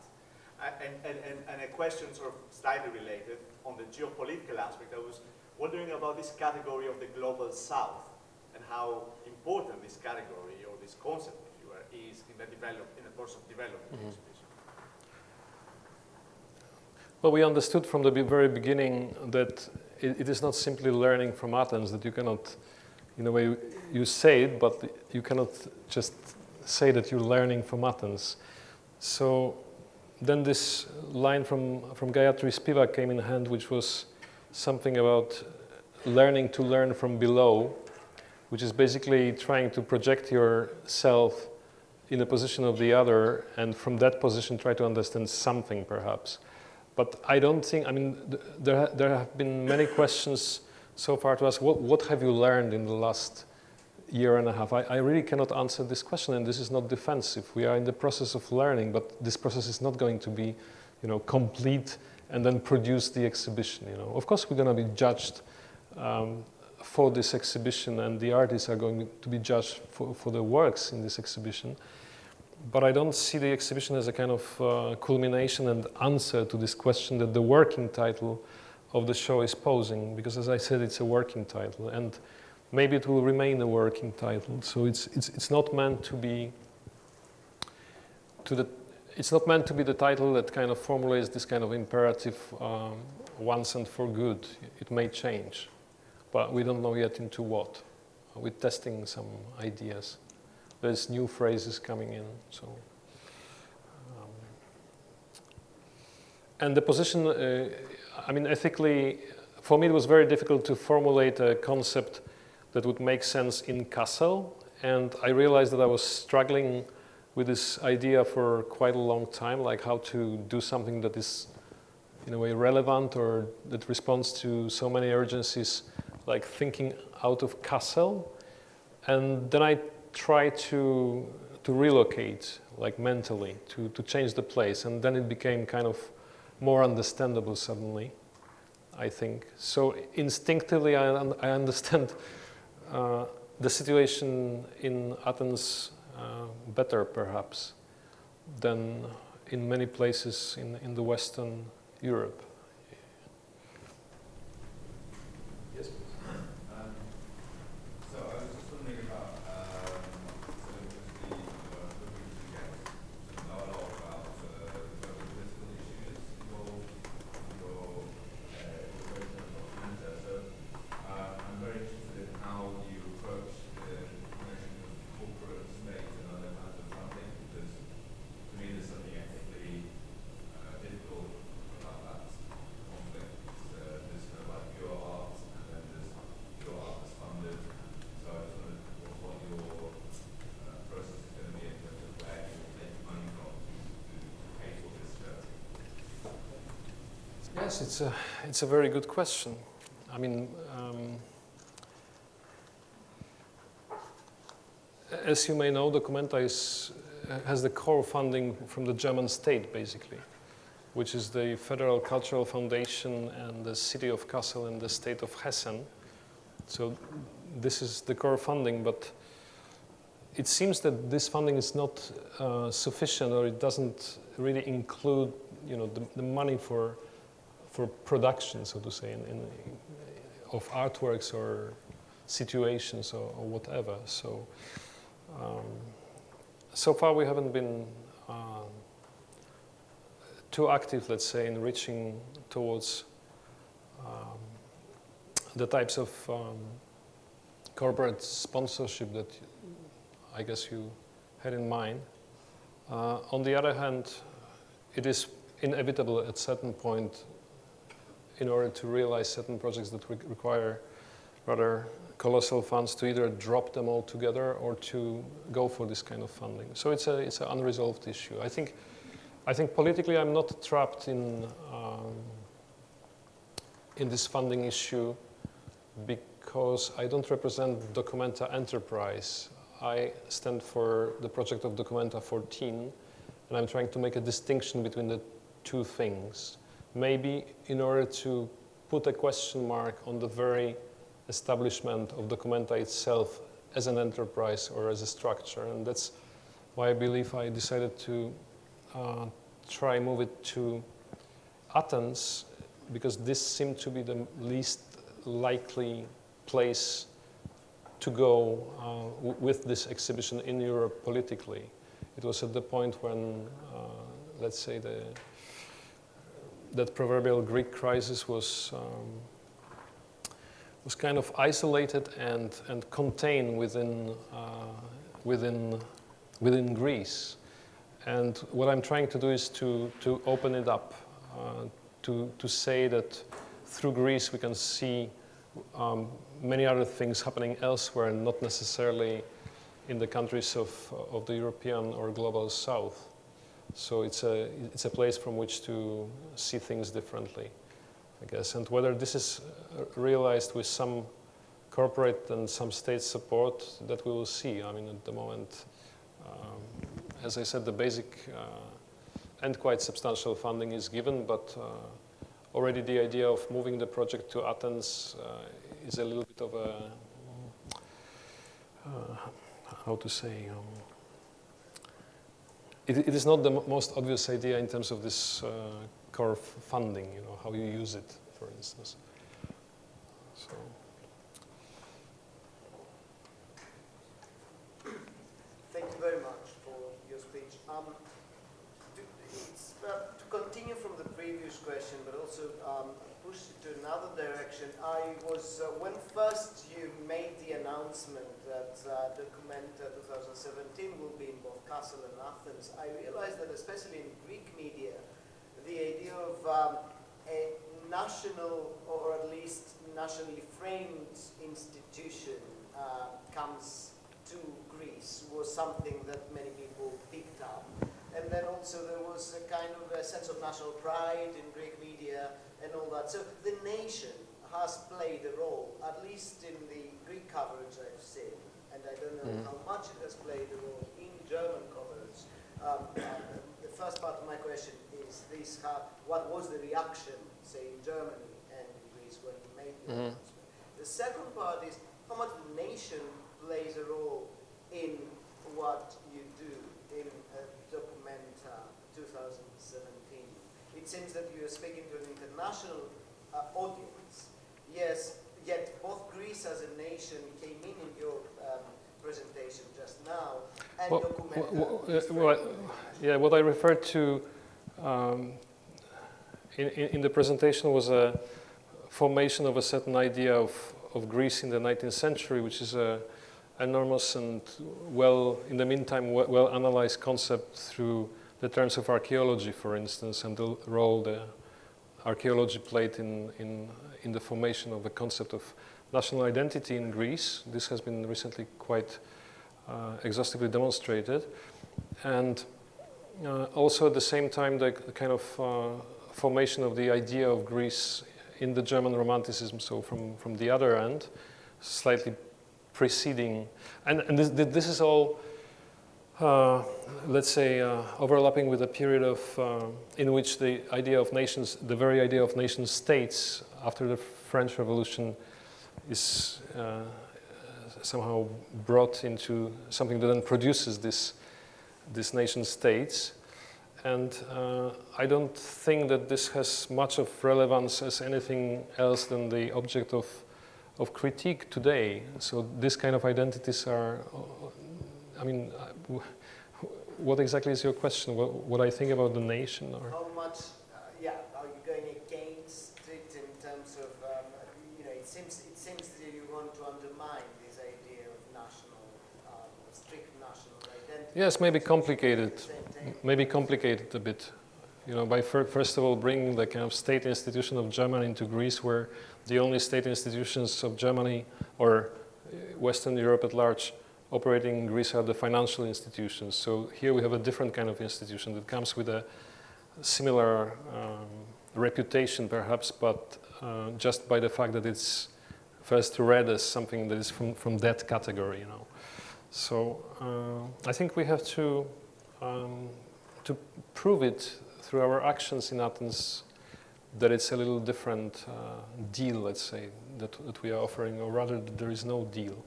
And a question sort of slightly related on the geopolitical aspect, I was wondering about this category of the global south and how important this category or this concept, if you will, is in the course of developing the exhibition. Well, we understood from the very beginning that it is not simply learning from Athens, that you cannot, in a way, you say it, but you cannot just say that you're learning from Athens. So then this line from Gayatri Spivak came in hand, which was something about learning to learn from below, which is basically trying to project yourself in the position of the other, and from that position try to understand something, perhaps. But I don't think, there have been many questions so far to ask, what have you learned in the last year and a half? I really cannot answer this question, and this is not defensive. We are in the process of learning, but this process is not going to be, complete and then produce the exhibition. Of course, we're going to be judged for this exhibition, and the artists are going to be judged for the works in this exhibition. But I don't see the exhibition as a kind of culmination and answer to this question that the working title of the show is posing, because as I said, it's a working title, and maybe it will remain a working title. So it's not meant to be it's not meant to be the title that kind of formulates this kind of imperative once and for good. It may change, but we don't know yet into what. We're testing some ideas. There's new phrases coming in. So, and the position, ethically, for me it was very difficult to formulate a concept that would make sense in Kassel, and I realized that I was struggling with this idea for quite a long time, like how to do something that is in a way relevant or that responds to so many urgencies, like thinking out of Kassel. And then I try to relocate, like mentally, to change the place, and then it became kind of more understandable suddenly, I think. So instinctively I understand the situation in Athens better perhaps than in many places in the Western Europe. Yes, please. Yes, it's a very good question. I mean, as you may know, Documenta has the core funding from the German state, basically, which is the Federal Cultural Foundation and the city of Kassel and the state of Hessen. So this is the core funding, but it seems that this funding is not sufficient, or it doesn't really include, the money for production, so to say, of artworks or situations or whatever. So so far we haven't been too active, let's say, in reaching towards the types of corporate sponsorship that I guess you had in mind. On the other hand, it is inevitable at a certain point, in order to realize certain projects that require rather colossal funds, to either drop them altogether or to go for this kind of funding. So it's an unresolved issue. I think politically I'm not trapped in this funding issue because I don't represent Documenta Enterprise. I stand for the project of Documenta 14, and I'm trying to make a distinction between the two things. Maybe in order to put a question mark on the very establishment of Documenta itself as an enterprise or as a structure. And that's why I believe I decided to try move it to Athens, because this seemed to be the least likely place to go with this exhibition in Europe politically. It was at the point when, let's say, that proverbial Greek crisis was kind of isolated and contained within Greece. And what I'm trying to do is to open it up, to say that through Greece we can see many other things happening elsewhere, not necessarily in the countries of the European or global South. So it's a place from which to see things differently, I guess. And whether this is realized with some corporate and some state support, that we will see. I mean, at the moment, as I said, the basic and quite substantial funding is given, but already the idea of moving the project to Athens is a little bit of a, how to say, it is not the most obvious idea in terms of this core funding, how you use it, for instance. So. Thank you very much for your speech. To continue from the previous question, but also push it to another direction, I was, when first you made the announcement that Documenta 2017 will be in both Kassel and Athens, I realized that especially in Greek media, the idea of a national, or at least nationally framed institution comes to Greece was something that many people picked up. And then also there was a kind of a sense of national pride in Greek media and all that. So the nation has played a role, at least in the Greek coverage I've seen, and I don't know how much it has played a role in German coverage. The first part of my question is this: what was the reaction, say, in Germany and in Greece when you made the announcement? The second part is how much the nation plays a role in what you do in Documenta 2017. It seems that you are speaking to an international audience. Yes, yet both Greece as a nation came in your presentation just now, and Documenta. What I referred to in the presentation was a formation of a certain idea of Greece in the 19th century, which is a enormous and in the meantime, well analyzed concept through the terms of archaeology, for instance, and the role the archaeology played in the formation of the concept of national identity in Greece. This has been recently quite exhaustively demonstrated. And also at the same time, the kind of formation of the idea of Greece in the German Romanticism, so from the other end, slightly preceding, and this is all, let's say, overlapping with a period of in which the idea of nations, the very idea of nation states after the French Revolution is somehow brought into something that then produces this nation states. And I don't think that this has much of relevance as anything else than the object of critique today. So this kind of identities are, I mean, what exactly is your question? What I think about the nation? Or? How much, are you going against it in terms of, it seems that you want to undermine this idea of national, strict national identity. Yes, maybe complicated a bit. By first of all bringing the kind of state institution of Germany into Greece, where the only state institutions of Germany or Western Europe at large operating in Greece are the financial institutions. So here we have a different kind of institution that comes with a similar reputation perhaps, but just by the fact that it's first read as something that is from that category, So I think we have to prove it through our actions in Athens that it's a little different deal, let's say, that we are offering, or rather that there is no deal.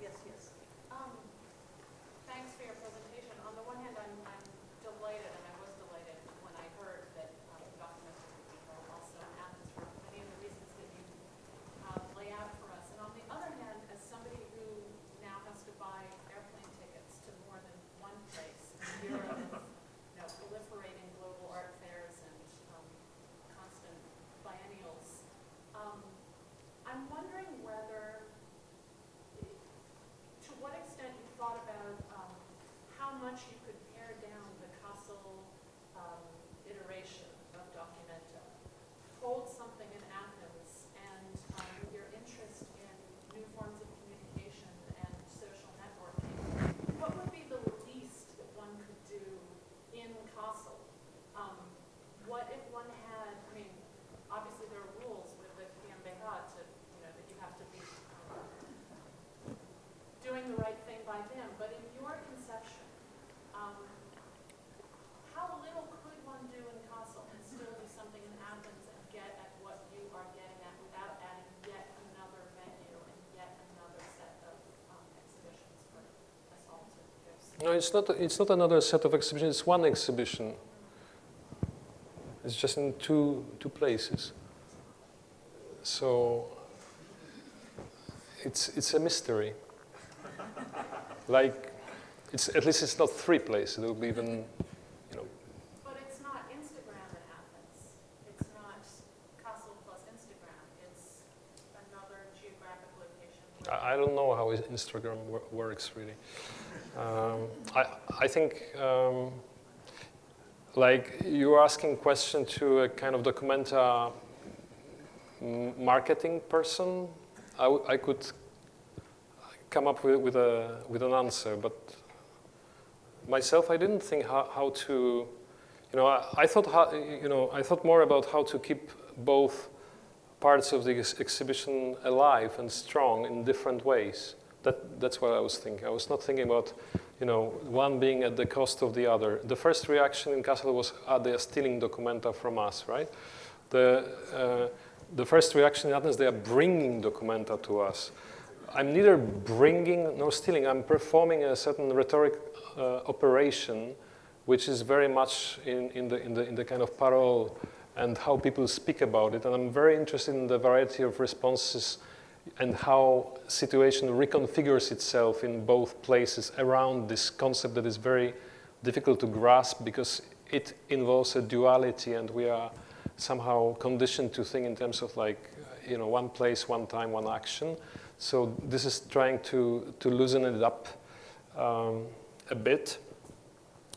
Yes. Thanks for your presentation. On the one hand, I'm delighted, and I was delighted when I heard that Documenta would be held also in Athens for many of the reasons that you lay out for us. And on the other hand, as somebody who now has to buy airplane tickets to more than one place in Europe, proliferating global art fairs and constant biennials, I'm wondering whether, to what extent you thought about how much you could pare down the Kassel iteration of Documenta, hold something in Athens, and your interest in new forms of communication and social networking. What would be the least that one could do in Kassel? What if one had, obviously there are rules with the GmbH to, that you have to be doing the right thing by them, but in your conception, how little could one do in Kassel and still do something in Athens and get at what you are getting at without adding yet another venue and yet another set of exhibitions for us all to do? No, it's not another set of exhibitions. It's one exhibition. It's just in two places. So it's a mystery. Like, at least it's not three places. It'll be even, But it's not Instagram in Athens. It's not Kassel plus Instagram. It's another geographic location. I don't know how Instagram works really. I think, like you're asking a question to a kind of Documenta marketing person, I could come up with an answer, but myself, I didn't think how to, I thought more about how to keep both parts of the exhibition alive and strong in different ways. That's what I was thinking. I was not thinking about, one being at the cost of the other. The first reaction in Kassel was, they are stealing Documenta from us, right? The first reaction in Athens, they are bringing Documenta to us. I'm neither bringing nor stealing. I'm performing a certain rhetoric operation, which is very much in the kind of parole and how people speak about it. And I'm very interested in the variety of responses and how situation reconfigures itself in both places around this concept that is very difficult to grasp because it involves a duality, and we are somehow conditioned to think in terms of like, one place, one time, one action. So this is trying to loosen it up a bit.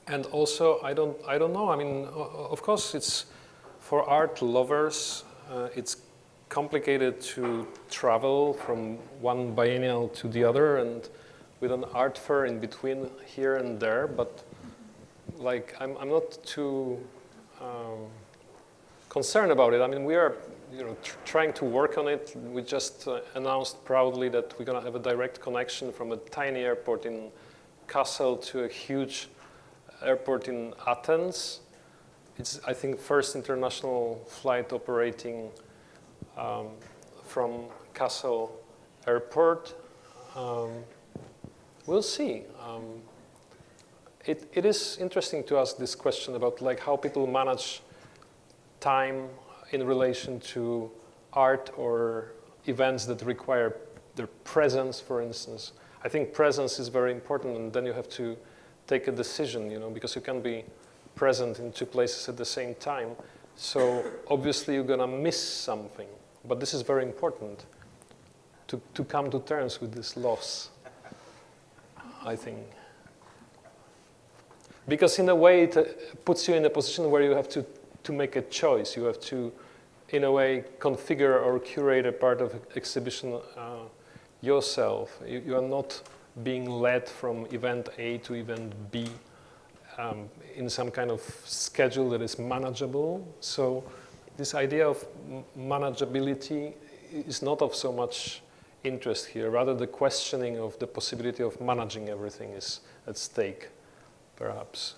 And also, I don't know. I mean, of course, it's for art lovers. It's complicated to travel from one biennial to the other, and with an art fair in between here and there, but like I'm not too concerned about it. I mean, we are trying to work on it. We just announced proudly that we're going to have a direct connection from a tiny airport in Kassel to a huge airport in Athens. It's, I think, first international flight operating from Kassel airport. We'll see. It is interesting to ask this question about like how people manage time in relation to art or events that require their presence, for instance. I think presence is very important, and then you have to take a decision, because you can't be present in two places at the same time. So obviously you're gonna miss something, but this is very important to come to terms with this loss, I think. Because in a way it puts you in a position where you have to make a choice. You have to, in a way, configure or curate a part of exhibition yourself. You are not being led from event A to event B in some kind of schedule that is manageable. So this idea of manageability is not of so much interest here. Rather, the questioning of the possibility of managing everything is at stake, perhaps.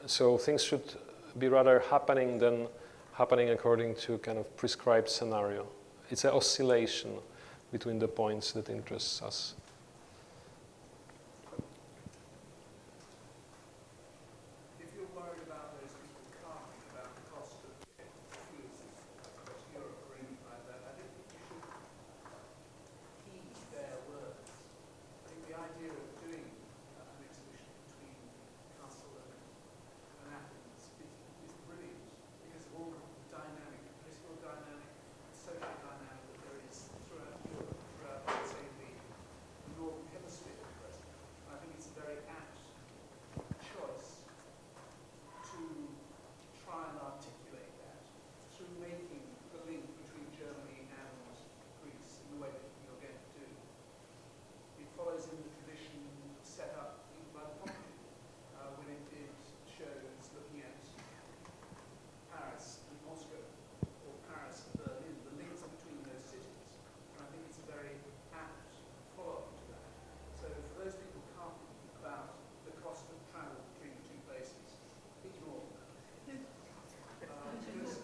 So things should be rather happening than happening according to kind of prescribed scenario. It's an oscillation between the points that interests us. If you're worried about those people carping about the cost of fuels across Europe or anything like that, I don't think you should heed their words. I think the idea of doing an exhibition between Kassel and Athens is brilliant because of all the dynamic, political dynamic, social dynamic that there is throughout Europe, throughout, let's say, the Northern Hemisphere at present. I think it's a very apt choice to try and articulate that through making the link between Germany and Greece in the way that you're going to do. It follows in the tradition set up by the Company when it did shows looking at Paris and Moscow, or Paris and Berlin, the links between those cities. And I think it's a very apt follow-up to that. So for those people carping about the cost of travel between the two places, ignore them. Because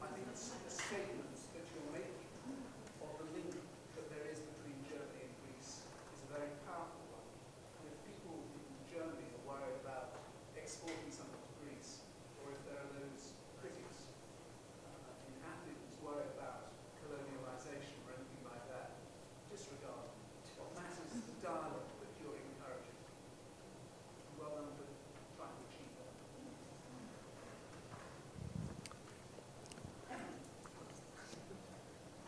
I think the statement that you're making of the link that there is between Germany and Greece is a very powerful one. And if people in Germany are worried about exporting something to Greece, or if there are those critics in Athens worried about colonialization or anything like that, disregard. What matters is the dialogue that you're encouraging. Well done for trying to achieve that.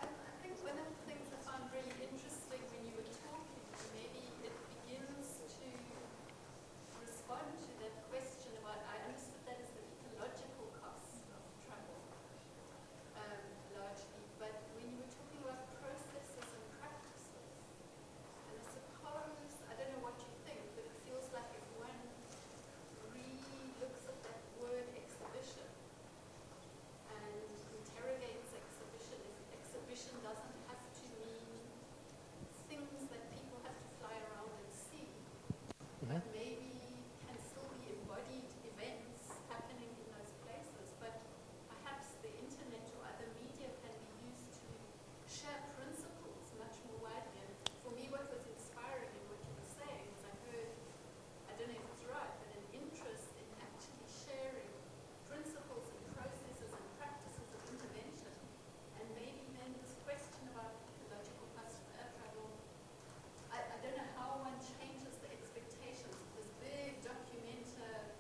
I think one of the things I found really interesting when you were talking, maybe it begins to respond to that question about, I understood that as the ecological cost of travel, largely, but when you were talking about processes and practices, and I suppose, I don't know what you think, but it feels like if one really looks at that word exhibition and interrogates exhibition, if exhibition doesn't have to mean things that people have to fly around and see, but maybe can still be embodied events happening in those places, but perhaps the internet or other media can be used to share principles much more widely. And for me, what was inspiring in what you were saying is I heard, I don't know if it's right, but an interest in actually sharing principles and processes and practices of intervention. And maybe then this question about ecological cost of air travel, I don't know how one changes the expectations of this big Documenta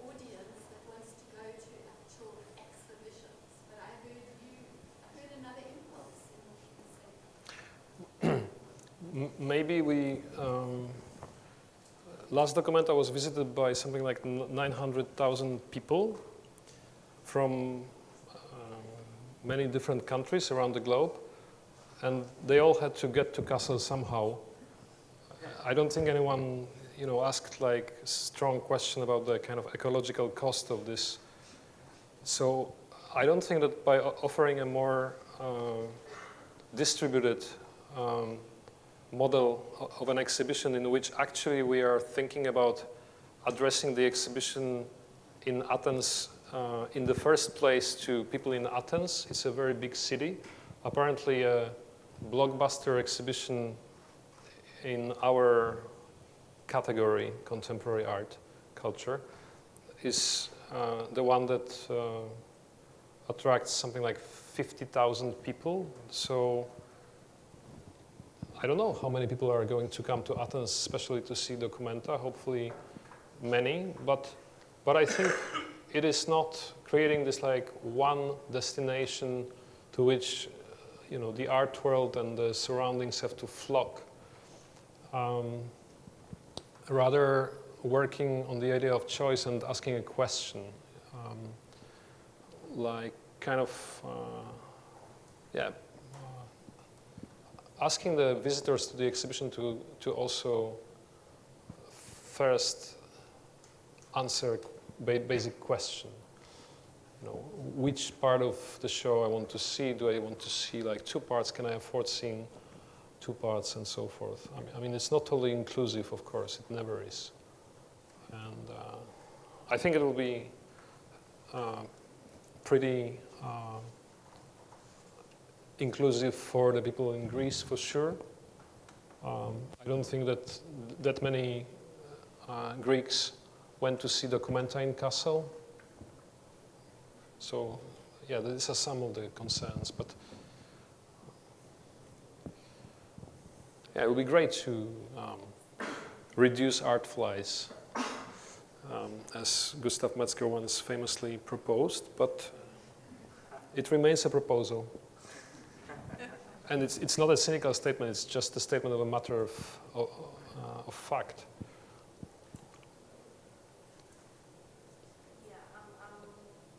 audience that wants to go to actual exhibitions. But I heard another impulse in what you were saying. Maybe we, last Documenta was visited by something like 900,000 people from many different countries around the globe, and they all had to get to Kassel somehow. I don't think anyone, asked like a strong question about the kind of ecological cost of this. So I don't think that by offering a more distributed model of an exhibition in which actually we are thinking about addressing the exhibition in Athens in the first place to people in Athens. It's a very big city. Apparently a blockbuster exhibition in our category, contemporary art, culture, is the one that attracts something like 50,000 people. So I don't know how many people are going to come to Athens, especially to see Documenta. Hopefully many, but I think it is not creating this like one destination to which the art world and the surroundings have to flock. Rather working on the idea of choice and asking a question, like kind of, asking the visitors to the exhibition to also first answer a basic question. Which part of the show I want to see? Do I want to see like 2 parts? Can I afford seeing 2 parts and so forth? I mean, it's not totally inclusive, of course. It never is. And I think it will be pretty inclusive for the people in Greece, for sure. I don't think that many Greeks went to see Documenta in Kassel. So, yeah, these are some of the concerns, but yeah, it would be great to reduce art flies, as Gustav Metzger once famously proposed, but it remains a proposal. And it's not a cynical statement, it's just a statement of a matter of fact.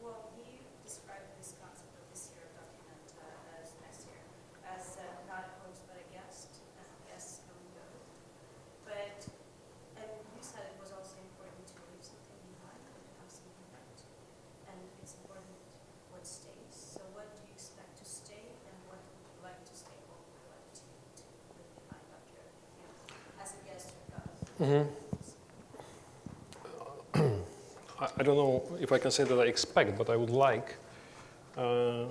Well, he described this concept of this year Documenta as next year as not a host but a guest, and guests come and go. But, and you said it was also important to leave something behind, or to have something left. And it's important what stays. So what do you expect to stay, and what would you like to stay, what would you like to leave behind after, as a guest or God? Mm-hmm. I don't know if I can say that I expect, but I would like the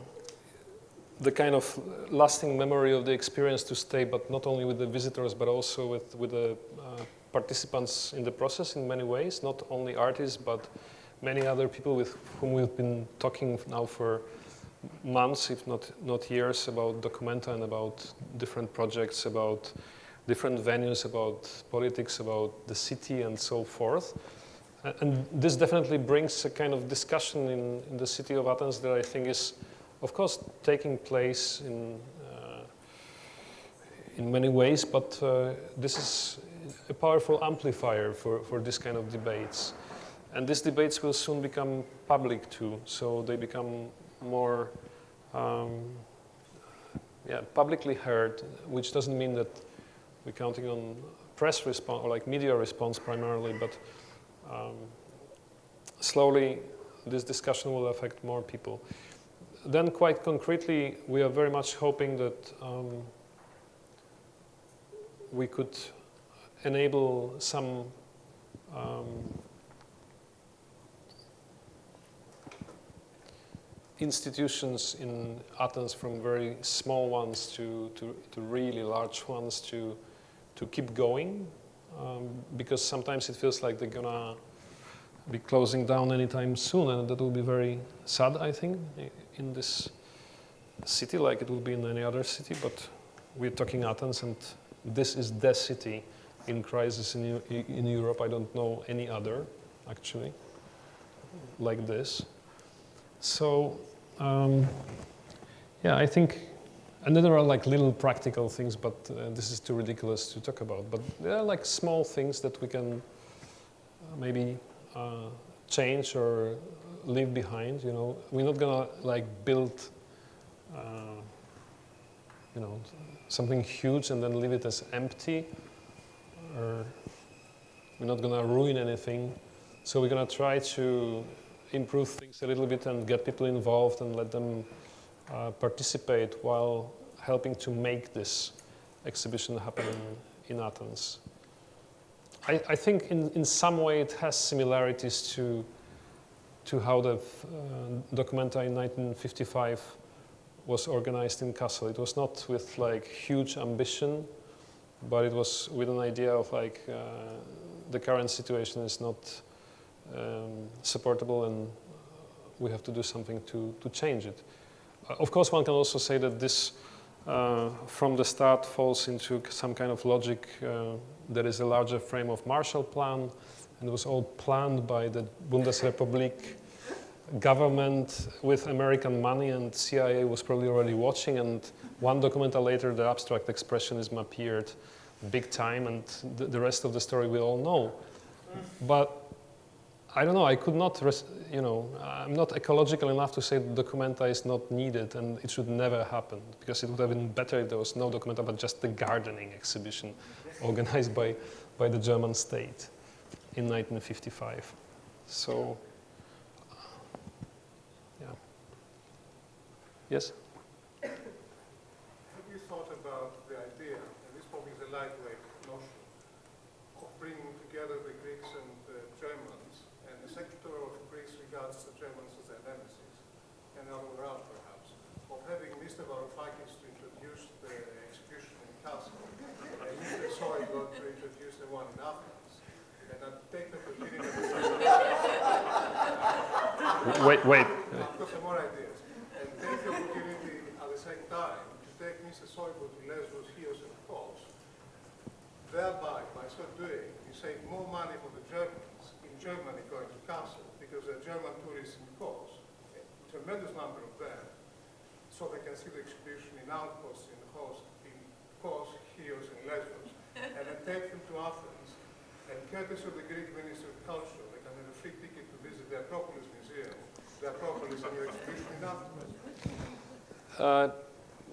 kind of lasting memory of the experience to stay, but not only with the visitors, but also with the participants in the process in many ways, not only artists, but many other people with whom we've been talking now for months, if not years, about Documenta and about different projects, about different venues, about politics, about the city and so forth. And this definitely brings a kind of discussion in the city of Athens that I think is, of course, taking place in many ways, but this is a powerful amplifier for this kind of debates. And these debates will soon become public too, so they become more publicly heard, which doesn't mean that we're counting on press response or like media response primarily, but slowly this discussion will affect more people. Then quite concretely, we are very much hoping that we could enable some institutions in Athens, from very small ones to really large ones, to keep going, because sometimes it feels like they're gonna be closing down anytime soon, and that will be very sad, I think, in this city, like it will be in any other city. But we're talking Athens, and this is the city in crisis in Europe. I don't know any other, actually, like this. So, I think, and then there are like little practical things, but this is too ridiculous to talk about. But there are like small things that we can maybe change or leave behind. We're not gonna like build, something huge and then leave it as empty. we're not gonna ruin anything. So we're gonna try to improve things a little bit and get people involved and let them participate while helping to make this exhibition happen in Athens. I think in some way it has similarities to how the Documenta in 1955 was organized in Kassel. It was not with like huge ambition, but it was with an idea of like the current situation is not supportable and we have to do something to change it. Of course, one can also say that this from the start falls into some kind of logic. There is a larger frame of Marshall Plan, and it was all planned by the Bundesrepublik government with American money, and CIA was probably already watching, and one Documenta later, the abstract expressionism appeared big time, and the rest of the story we all know. But I don't know, I could not, I'm not ecological enough to say that Documenta is not needed and it should never happen, because it would have been better if there was no Documenta but just the gardening exhibition organized by the German state in 1955. So, yeah. Yes? Have you thought about the idea, and this probably is a lightweight notion, of bringing together the Greeks and the Germans, and the sector of Greece regards the Germans as their nemesis, and the other way around perhaps, of having Mr. Varoufakis to introduce the execution in Kassel, and Mr. Soygod to introduce the one in Athens, and I'd take the opportunity of Wait. I've got some more ideas. And take the opportunity at the same time to take Mr. Soygod to Lesbos, Chios, and Kos. Thereby, by so doing, you save more money for the Germans in Germany going to Kassel, because there are German tourists in Kos, a tremendous number of them, so they can see the exhibition in outposts in Kos, Chios, and Lesbos, and then take them to Athens, and courtesy of the Greek Ministry of Culture, they can have a free ticket to visit the Acropolis Museum, the Acropolis and your exhibition in Athens.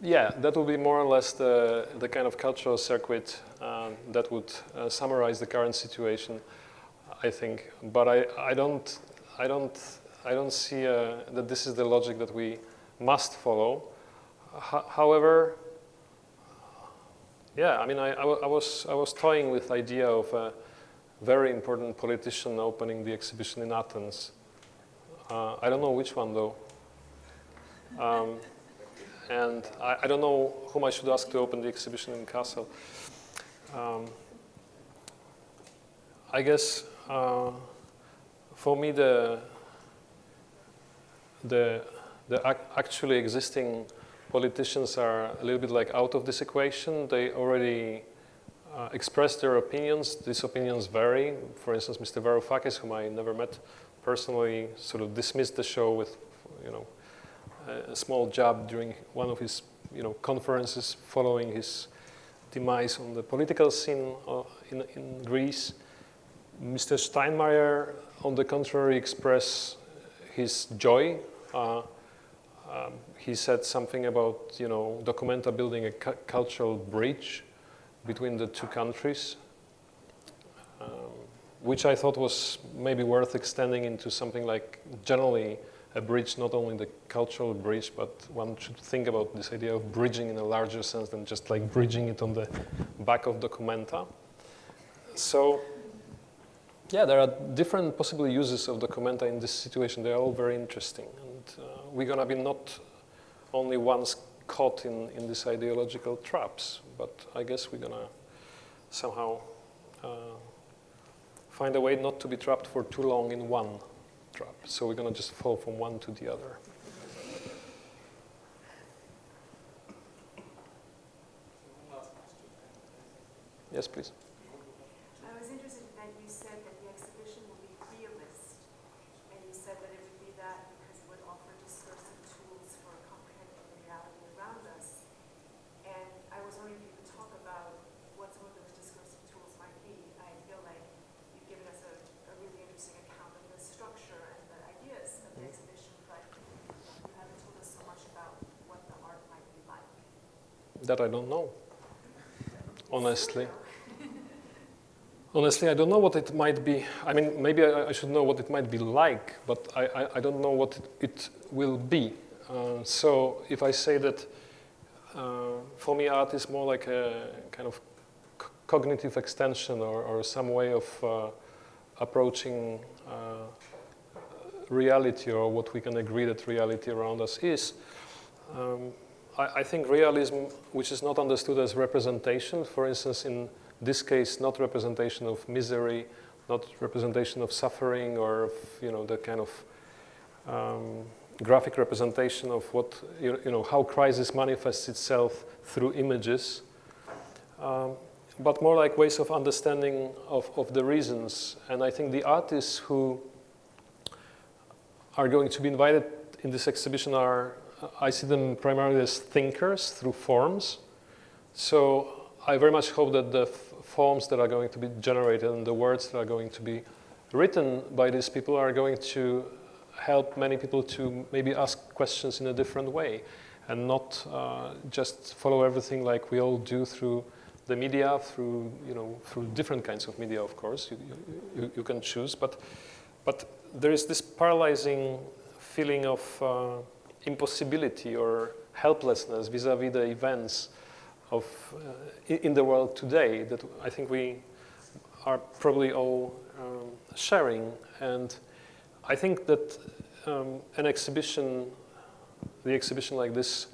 Yeah, that would be more or less the kind of cultural circuit that would summarize the current situation, I think. But I don't see that this is the logic that we must follow. However, yeah, I mean, I was toying with the idea of a very important politician opening the exhibition in Athens. I don't know which one though. And I don't know whom I should ask to open the exhibition in Kassel. I guess for me the actually existing politicians are a little bit like out of this equation. They already expressed their opinions. These opinions vary. For instance, Mr. Varoufakis, whom I never met personally, sort of dismissed the show with, a small jab during one of his, conferences following his demise on the political scene in Greece. Mr. Steinmeier, on the contrary, expressed his joy. He said something about, Documenta building a cultural bridge between the two countries, which I thought was maybe worth extending into something like generally a bridge, not only the cultural bridge, but one should think about this idea of bridging in a larger sense than just like bridging it on the back of Documenta. So, yeah, there are different possible uses of Documenta in this situation. They are all very interesting. And we're going to be not only once caught in these ideological traps, but I guess we're going to somehow find a way not to be trapped for too long in one trap. So we're going to just fall from one to the other. Yes, please. I was interested that you said that the exhibition will be realist, and you said that it would be that because it would offer discursive tools for comprehending the reality around us. And I was wondering if you could talk about what some of those discursive tools might be. I feel like you've given us a really interesting account of the structure and the ideas of the exhibition, but you haven't told us so much about what the art might be like. That I don't know, honestly. Honestly, I don't know what it might be. I mean, maybe I should know what it might be like, but I don't know what it will be. So if I say that for me art is more like a kind of cognitive extension or some way of approaching reality, or what we can agree that reality around us is, I think realism, which is not understood as representation, for instance, in this case, not representation of misery, not representation of suffering, or of, the kind of graphic representation of what, how crisis manifests itself through images, but more like ways of understanding of the reasons. And I think the artists who are going to be invited in this exhibition I see them primarily as thinkers through forms. So I very much hope that the forms that are going to be generated and the words that are going to be written by these people are going to help many people to maybe ask questions in a different way, and not just follow everything like we all do through the media, through different kinds of media, of course. You can choose, but there is this paralyzing feeling of impossibility or helplessness vis-a-vis the events of in the world today that I think we are probably all sharing. And I think that an exhibition, the exhibition like this,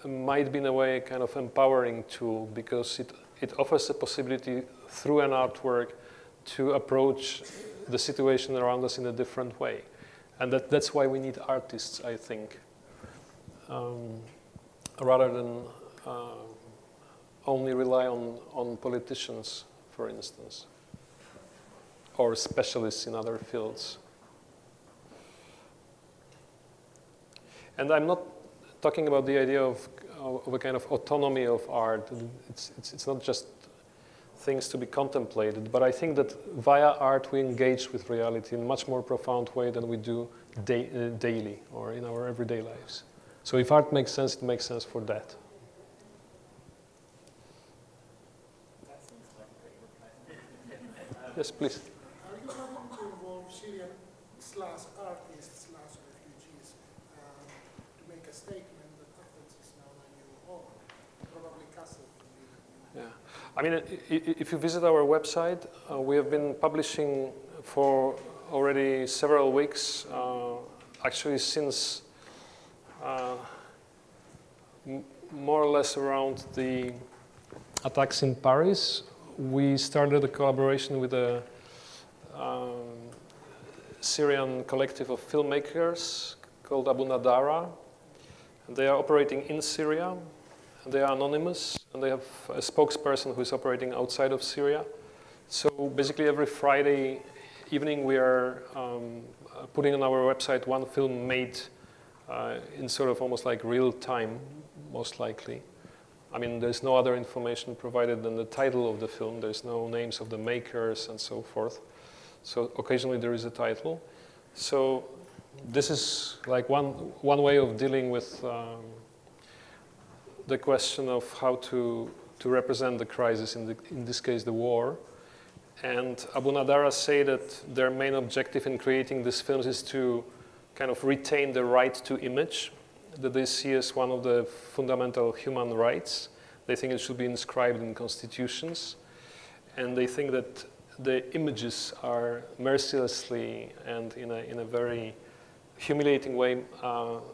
might be in a way a kind of empowering tool, because it offers a possibility through an artwork to approach the situation around us in a different way. And that's why we need artists, I think, rather than only rely on politicians, for instance, or specialists in other fields. And I'm not talking about the idea of a kind of autonomy of art. It's not just things to be contemplated, but I think that via art we engage with reality in a much more profound way than we do daily or in our everyday lives. So if art makes sense, it makes sense for that. Yes, please. Are you planning to involve Syrian/artists/refugees to make a statement that Athens is now a new home, probably castle? Yeah, I mean, if you visit our website, we have been publishing for already several weeks, actually since more or less around the attacks in Paris. We started a collaboration with a Syrian collective of filmmakers called Abu Nadara. And they are operating in Syria, and they are anonymous, and they have a spokesperson who is operating outside of Syria. So basically every Friday evening we are putting on our website one film made in sort of almost like real time, most likely. I mean, there's no other information provided than the title of the film. There's no names of the makers and so forth. So occasionally there is a title. So this is like one way of dealing with the question of how to represent the crisis, in this case the war. And Abu Nadara say that their main objective in creating these films is to kind of retain the right to image, that they see as one of the fundamental human rights. They think it should be inscribed in constitutions. And they think that the images are mercilessly and in a very humiliating way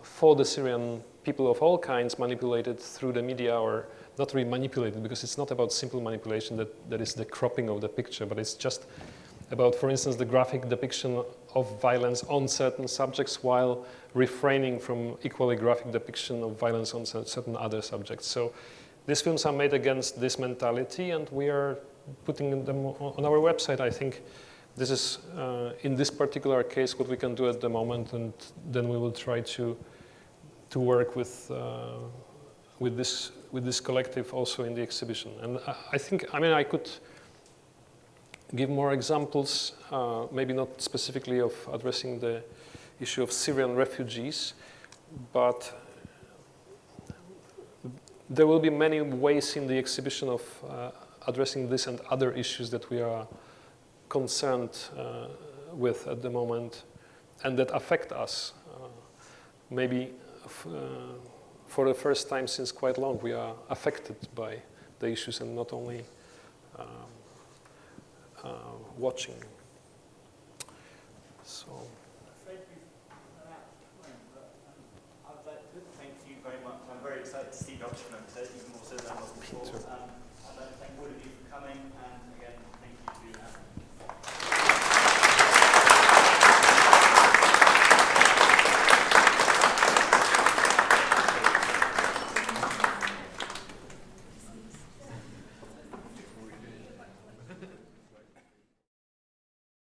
for the Syrian people of all kinds manipulated through the media, or not really manipulated, because it's not about simple manipulation that is the cropping of the picture, but it's just about, for instance, the graphic depiction of violence on certain subjects while refraining from equally graphic depiction of violence on certain other subjects. So these films are made against this mentality, and we are putting them on our website. I think this is, in this particular case, what we can do at the moment, and then we will try to work with this collective also in the exhibition. And I think, I mean, I could give more examples, maybe not specifically of addressing the issue of Syrian refugees, but there will be many ways in the exhibition of addressing this and other issues that we are concerned with at the moment and that affect us. Maybe for the first time since quite long, we are affected by the issues and not only watching. So.